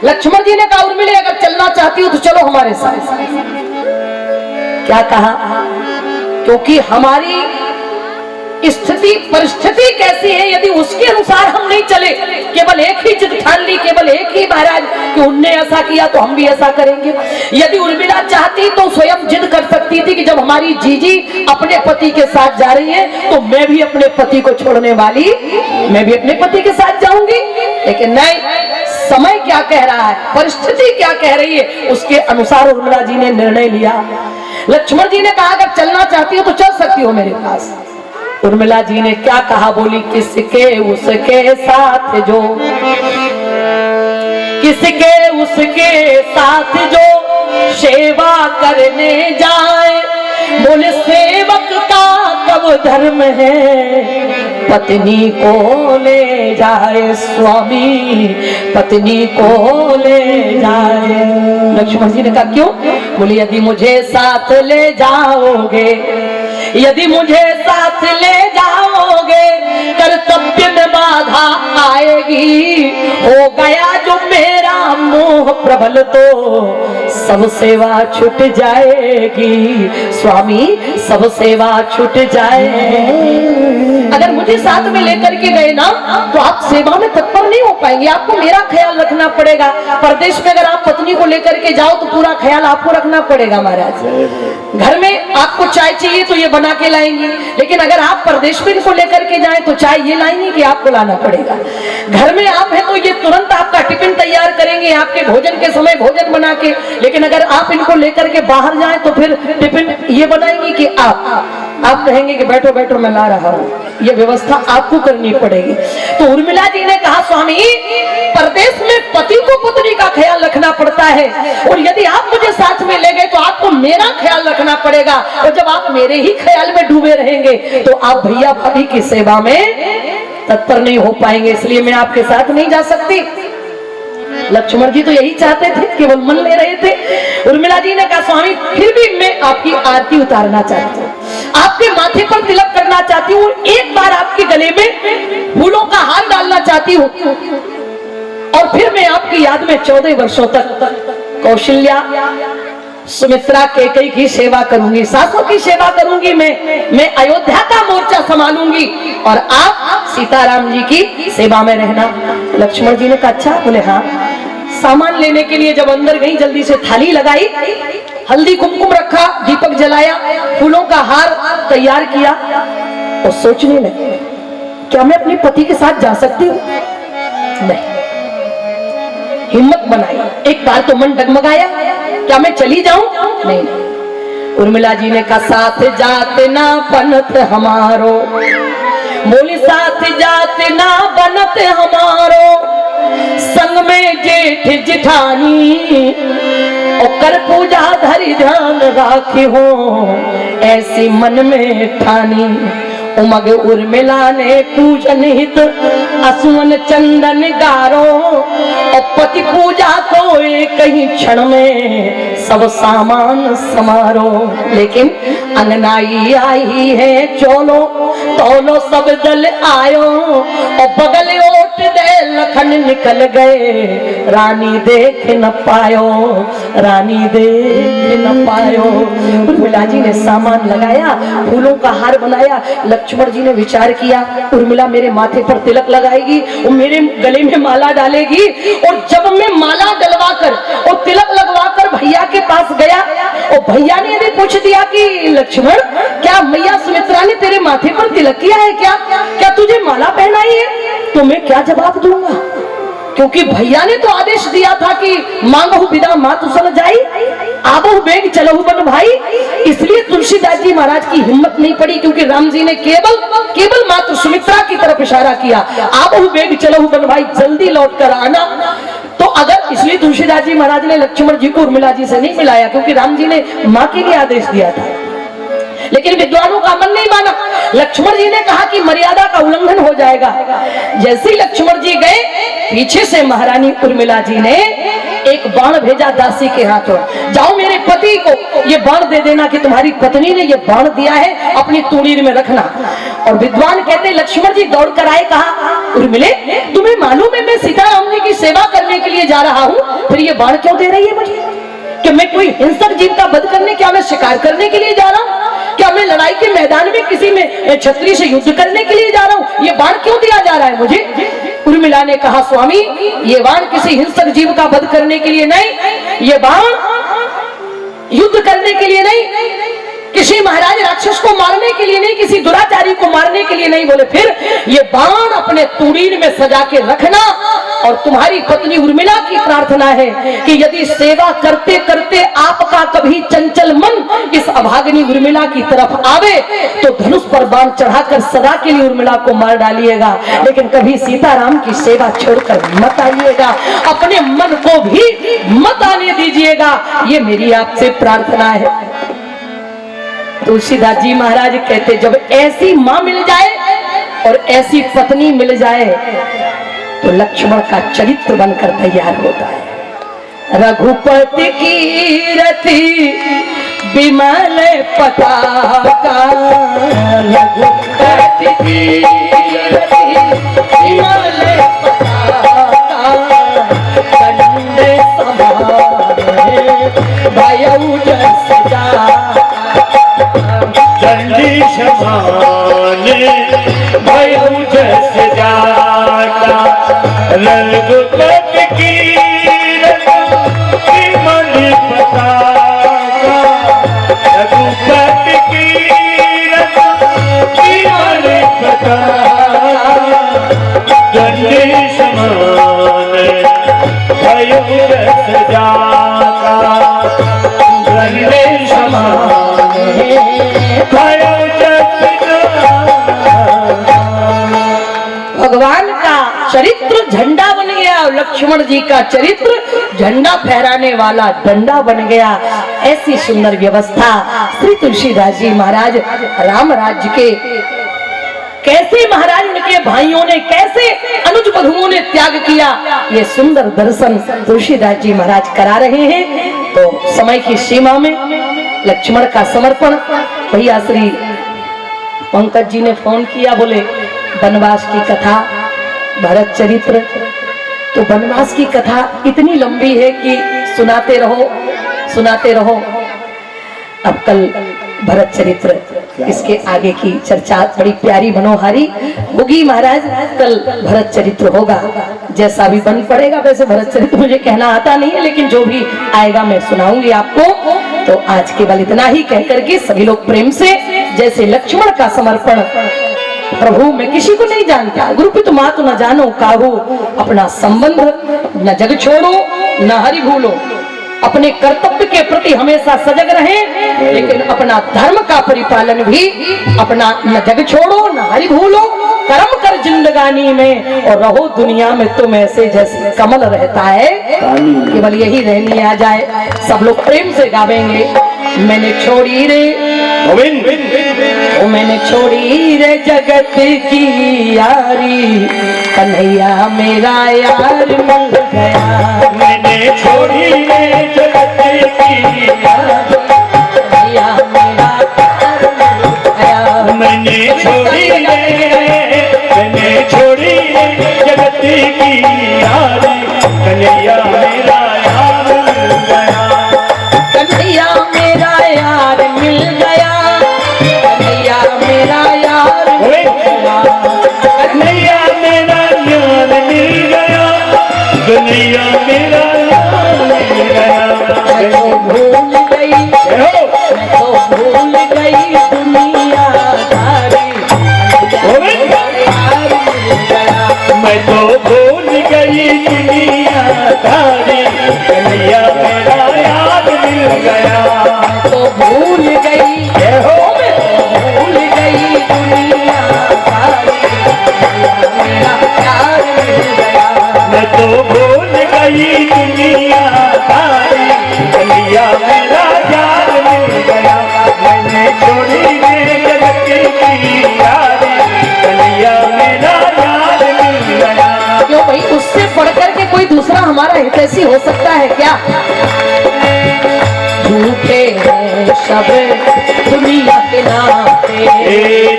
लक्ष्मण जी ने कहा उर्मिले, अगर चलना चाहती हो तो चलो हमारे साथ। क्या कहा, क्योंकि हमारी स्थिति परिस्थिति कैसी है, यदि उसके अनुसार हम नहीं चले, केवल एक ही जिद ठान ली, केवल एक ही महाराज कि उनने ऐसा किया तो हम भी ऐसा करेंगे। यदि उर्मिला चाहती तो स्वयं जिद कर सकती थी कि जब हमारी जीजी अपने पति के साथ जा रही है तो मैं भी अपने पति को छोड़ने वाली, मैं भी अपने पति के साथ जाऊंगी। लेकिन नहीं, समय क्या कह रहा है, परिस्थिति क्या कह रही है, उसके अनुसार उर्मिला जी ने निर्णय लिया। लक्ष्मण जी ने कहा अगर चलना चाहती हो तो चल सकती हो मेरे पास। उर्मिला जी ने क्या कहा, बोली किसके उसके साथ जो, किसके उसके साथ जो सेवा करने जाए, बोले सेवक का कब धर्म है, पत्नी को ले जाए स्वामी, पत्नी को ले जाए। लक्ष्मण जी ने कहा क्यों, बोले यदि मुझे साथ ले जाओगे, यदि मुझे साथ ले जाओगे, कर्तव्य में बाधा आएगी, हो गया जो मेरा मोह प्रबल तो सब सेवा छूट जाएगी, स्वामी सब सेवा छूट जाएगी। अगर मुझे साथ में लेकर के गए ना तो आप सेवा में तत्पर नहीं हो पाएंगे, आपको मेरा ख्याल रखना पड़ेगा। परदेश में अगर आप पत्नी को लेकर के जाओ तो पूरा ख्याल आपको रखना पड़ेगा महाराज। घर में आपको चाय चाहिए तो ये बना के लाएंगी, लेकिन अगर आप परदेश में इनको लेकर के जाएं तो चाय ये लाएंगी कि आपको लाना पड़ेगा। घर में आप हैं तो ये तुरंत आपका टिफिन तैयार करेंगे, आपके भोजन के समय भोजन बना के, लेकिन अगर आप इनको लेकर के बाहर जाएं तो फिर टिफिन ये बनाएंगी कि आप कहेंगे कि बैठो बैठो मैं ला रहा हूँ, ये व्यवस्था आपको करनी पड़ेगी। तो उर्मिला जी ने कहा स्वामी, परदेश में पति को पत्नी का ख्याल रखना पड़ता है, और यदि आप मुझे साथ में ले गए तो आपको मेरा ख्याल रखना पड़ेगा, और जब आप मेरे ही ख्याल में डूबे रहेंगे तो आप भैया भाभी की सेवा में तत्पर नहीं हो पाएंगे, इसलिए मैं आपके साथ नहीं जा सकती। लक्ष्मण जी तो यही चाहते थे, केवल मन ले रहे थे। उर्मिला जी ने कहा स्वामी फिर भी मैं आपकी आरती उतारना चाहती हूँ, आपके माथे पर तिलक करना चाहती हूँ, एक बार आपके गले में फूलों का हार डालना चाहती हूँ, और फिर मैं आपकी याद में 14 वर्षों तक कौशल्या, सुमित्रा, कैकेयी की सेवा करूंगी, सासों की सेवा करूंगी, मैं अयोध्या का मोर्चा संभालूंगी और आप सीताराम जी की सेवा में रहना। लक्ष्मण जी ने कहा अच्छा, बोले हाँ। सामान लेने के लिए जब अंदर गई, जल्दी से थाली लगाई, हल्दी कुमकुम रखा, दीपक जलाया, फूलों का हार तैयार किया और सोचने लगी क्या मैं अपने पति के साथ जा सकती हूँ। नहीं, हिम्मत बनाई, एक बार तो मन डगमगाया, क्या मैं चली जाऊं? नहीं। उर्मिला जी ने कहा साथ जाते ना बनत हमारो, बोली साथ जाते ना बनत हमारो, संग में जेठ जिठानी, और कर पूजा धरी ध्यान राखी हो, ऐसी मन में ठानी। उमग उर्मिला ने पूजन हित असुवन चंदन गारो, और पति पूजा को एक ही क्षण में सब सामान समारो। लेकिन अंगनाई आई है चोलो, तोलो सब दल आयो, और बगल ओट दे लखन निकल गए, रानी देख न पायो, रानी देख न पायो। उर्मिला जी ने सामान लगाया, फूलों का हार बनाया। लक्ष्मण जी ने विचार किया, उर्मिला मेरे माथे पर तिलक लगाएगी और मेरे गले में माला डालेगी, और जब मैं माला डलवाकर और तिलक लगवाकर भैया के पास गया, और भैया ने यदि पूछ दिया कि लक्ष्मण क्या मैया सुमित्रा ने तेरे माथे पर तिलक किया है, क्या तुझे माला पहनाई है, तो मैं क्या जवाब दूंगा? क्योंकि भैया ने तो आदेश दिया था कि मांगहु विदा मातु सन जाई, आबहु बेग चलहु बन भाई। इसलिए तुलसीदास जी महाराज की हिम्मत नहीं पड़ी, क्योंकि राम जी ने केवल मातु सुमित्रा की तरफ इशारा किया, आबहु बेग चलहु बन भाई, जल्दी लौट कर आना। तो अगर इसलिए तुलसीदास जी महाराज ने लक्ष्मण जी को उर्मिला जी से नहीं मिलाया, क्योंकि राम जी ने माँ के लिए आदेश दिया था। लेकिन विद्वानों का मन नहीं माना। लक्ष्मण जी ने कहा कि मर्यादा का उल्लंघन हो जाएगा। जैसे ही लक्ष्मण जी गए, पीछे से महारानी उर्मिला जी ने एक बाण भेजा दासी के हाथों, जाओ मेरे पति को ये बाण दे देना कि तुम्हारी पत्नी ने ये बाण दिया है, अपनी तूणीर में रखना। और विद्वान कहते लक्ष्मण जी दौड़ कर आए, कहा उर्मिले तुम्हें मालूम है मैं सीताराम जी की सेवा करने के लिए जा रहा हूँ, फिर ये बाण क्यों दे रही है मुझे? कि मैं कोई हिंसक जीव का वध करने, क्या मैं शिकार करने के लिए जा रहा हूँ? क्या मैं लड़ाई के मैदान में किसी में छत्री से युद्ध करने के लिए जा रहा हूँ? ये बाण क्यों दिया जा रहा है मुझे? उर्मिला ने कहा स्वामी ये बाण किसी हिंसक जीव का वध करने के लिए नहीं, ये बाण युद्ध करने के लिए नहीं, किसी महाराज राक्षस को मारने के लिए नहीं, किसी दुराचारी को मारने के लिए नहीं। बोले फिर ये बाण अपने तूणीर में सजा के रखना, और तुम्हारी पत्नी उर्मिला की प्रार्थना है कि यदि सेवा करते करते आपका कभी चंचल मन इस अभागिनी उर्मिला की तरफ आवे तो धनुष पर बाण चढ़ाकर सदा के लिए उर्मिला को मार डालिएगा, लेकिन कभी सीताराम की सेवा छोड़कर मत आइएगा, अपने मन को भी मत आने दीजिएगा, ये मेरी आपसे प्रार्थना है। तुलसीदास जी महाराज कहते जब ऐसी मां मिल जाए और ऐसी पत्नी मिल जाए तो लक्ष्मण का चरित्र बनकर तैयार होता है। रघुपति की रति विमल पताका, रघुपति की रति विमल पताका, कंडे समारे भयउ जस जाता, दंडी समाने भयउ जस जाता, रघुपति की विमल पताका, रघुपति की विमल पताका, दंडी समाने भयउ जस जाता, दंडी समाने भयउ जस जाता। भगवान का चरित्र झंडा बन गया और लक्ष्मण जी का चरित्र झंडा फहराने वाला डंडा बन गया। ऐसी सुंदर व्यवस्था श्री तुलसीदास जी महाराज राम राज्य के कैसे महाराज उनके भाइयों ने, कैसे अनुज बधुओं ने त्याग किया, ये सुंदर दर्शन तुलसीदास जी महाराज करा रहे हैं। तो समय की सीमा में लक्ष्मण का समर्पण, भैया श्री पंकज जी ने फोन किया, बोले वनवास की कथा भरत चरित्र, तो वनवास की कथा इतनी लंबी है कि सुनाते रहो। अब कल भरत चरित्र इसके आगे की चर्चा बड़ी प्यारी मनोहारी होगी महाराज। कल भरत चरित्र होगा, जैसा भी बन पड़ेगा वैसे भरत चरित्र मुझे कहना आता नहीं है, लेकिन जो भी आएगा मैं सुनाऊंगी आपको। तो आज केवल इतना ही कहकर के सभी लोग प्रेम से, जैसे लक्ष्मण का समर्पण, प्रभु मैं किसी को नहीं जानता, गुरुपित मातु न जानो काहू, अपना संबंध न जग छोड़ो न हरि भूलो, अपने कर्तव्य के प्रति हमेशा सजग रहें, लेकिन अपना धर्म का परिपालन भी, अपना न जग छोड़ो न हरि भूलो, कर्म कर जिंदगानी में और रहो दुनिया में तुम ऐसे जैसे कमल रहता है, केवल यही रहनी आ जाए। सब लोग प्रेम से गावेंगे, मैंने छोड़ी रे वो मैंने छोड़ी रे जगत की यारी, कन्हैया मेरा यार मिल गया। मैंने छोड़ी रे जगत की यारी, कन्हैया मेरा यार मिल गया। मैंने छोड़ी रे जगत की यारी, कन्हैया मेरा यार मिल गया। कन्हैया मेरा यार मिल गया, कन्हैया मेरा यार मिल गया। कन्हैया मेरा यार मिल गया, कन्हैया मेरा यार मिल गया। मैं तो भूल गई, मैं तो भूल गई दुनिया सारी, कन्हैया मेरा यार मिल गया। मैं तो भूल गई दुनिया सारी, कन्हैया मेरा यार मिल गया। मैं तो भूल गई, मैं तो भूल गई दुनिया सारी, कन्हैया मेरा यार मिल गया। मैं तो भूल गई दुनिया सारी, कन्हैया मेरा यार मिल गया। मैंने छोड़ी रे जगत की यारी, कन्हैया मेरा यार मिल गया। क्यों भाई, उससे बढ़कर के कोई दूसरा हमारा हितैषी हो सकता है क्या? झूठे हैं सब दुनिया के नाते,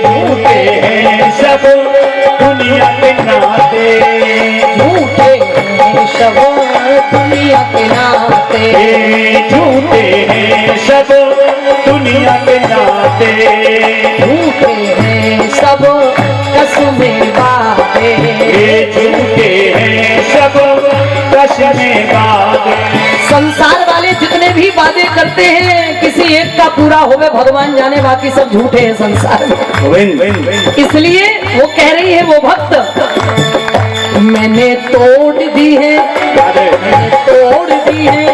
झूठे हैं सब दुनिया के नाते, झूठे हैं सब दुनिया के नाते, झूठे हैं सब दुनिया के नाते, झूठे हैं सब कसमें वादे, झूठे हैं सब कसमें वादे। संसार वाले जितने भी वादे करते हैं किसी एक का पूरा होवे भगवान जाने, बाकी सब झूठे हैं संसार में। इसलिए वो कह रही है वो भक्त, मैंने तोड़ दी है, मैंने तोड़ दी है,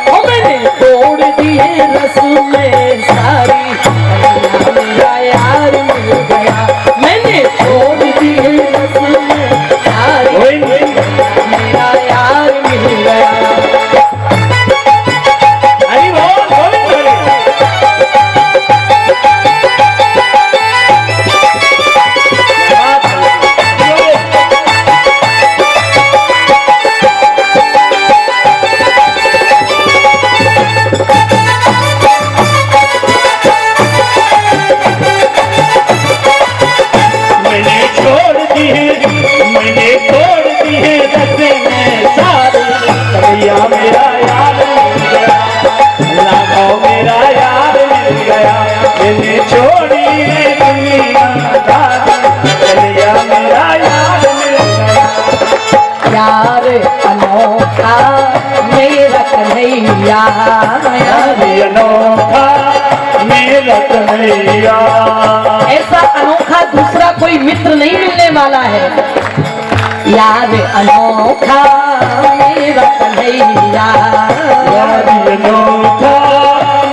ओ मैंने तोड़ दी है रस्में सारी, कन्हैया मेरा यार मिल गया। मैंने तोड़ दी है रस्में सारी, मेरा यार मिल गया। यार अनोखा मेरा कन्हैया, अनोखा मेरा कन्हैया। ऐसा अनोखा दूसरा कोई मित्र नहीं मिलने वाला है। यार अनोखा मेरा कन्हैया, अनोखा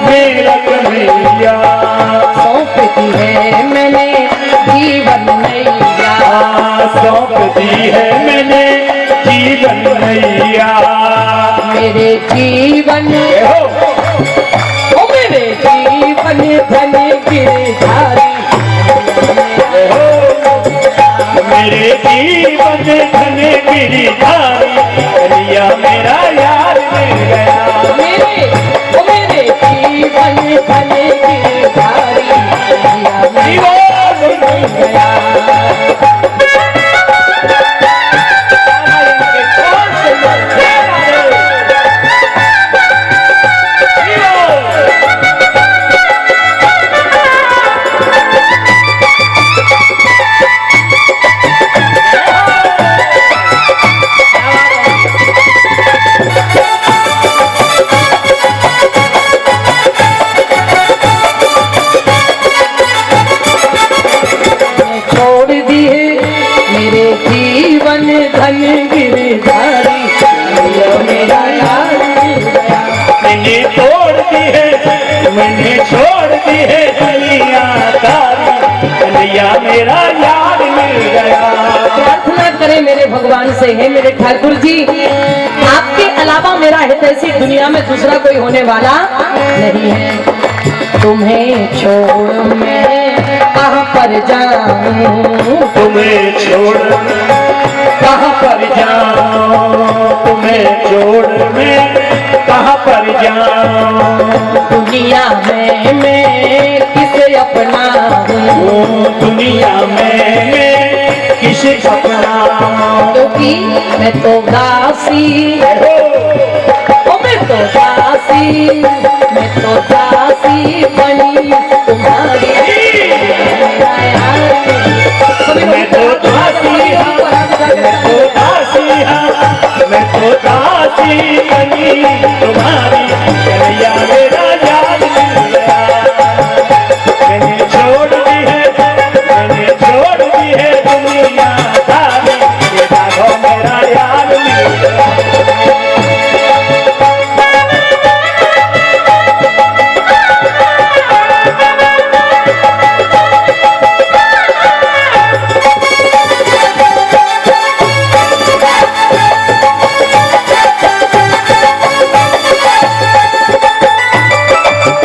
मेरा कन्हैया। सौंप दी है मैंने जीवन नैया, सौंप दी है मैंने जीवन नैया। मेरे जीवन, ओ मेरे जीवन धन गिरधारी, मेरे जीवन धन गिरधारी, कन्हैया मेरा यार मिल गया। ओ मेरे जीवन धन गिरधारी, कन्हैया मेरा यार मिल गया। धन गिरधारी, मेरा यार मिल गया। मैंने तोड़ दी है, मैंने छोड़ दी है दुनिया सारी, कन्हैया मेरा यार मिल गया। प्रार्थना करें मेरे भगवान से, है मेरे ठाकुर जी, आपके अलावा मेरा हितैषी दुनिया में दूसरा कोई होने वाला नहीं है। तुम्हें छोड़ मैं कहाँ पर जाऊं, तुम्हें छोड़ कहाँ पर जाऊं, तुम्हें छोड़ मैं कहाँ पर जाऊं। दुनिया में मैं किसे अपनाऊं, दुनिया में मैं किसे अपनाऊं। क्योंकि मैं तो दासी, ओ मैं तो दासी, मैं तो दासी बनी तुम्हारी। मैं तो दासी हूँ, मैं तो दासी हूँ, मैं तो दासी बनी तुम्हारी। कन्हैया मेरा याद मिल गया, मैंने छोड़ दी है, मैंने छोड़ दी है दुनिया सारी। ये राघव मेरा याद मिल गया।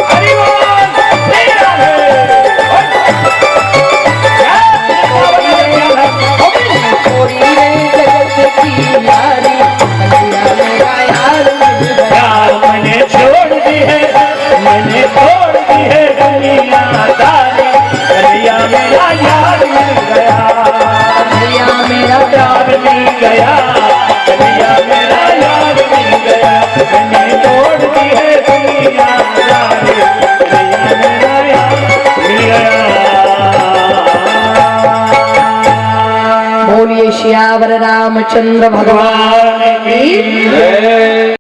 हरि बोल, जय राधे। छोड़ी रे जगत की यारी, कन्हैया मेरा यार मिल गया। यार मैंने छोड़ दी है, मैंने छोड़ दी है दुनिया सारी। कन्हैया मेरा यार मिल गया, कन्हैया मेरा यार मिल गया, कन्हैया मेरा यार मिल गया। मैंने छोड़ दी है दुनिया सारी, कन्हैया मेरा यार मिल गया। बोलिए श्यावर रामचंद्र भगवान भगवान की जय।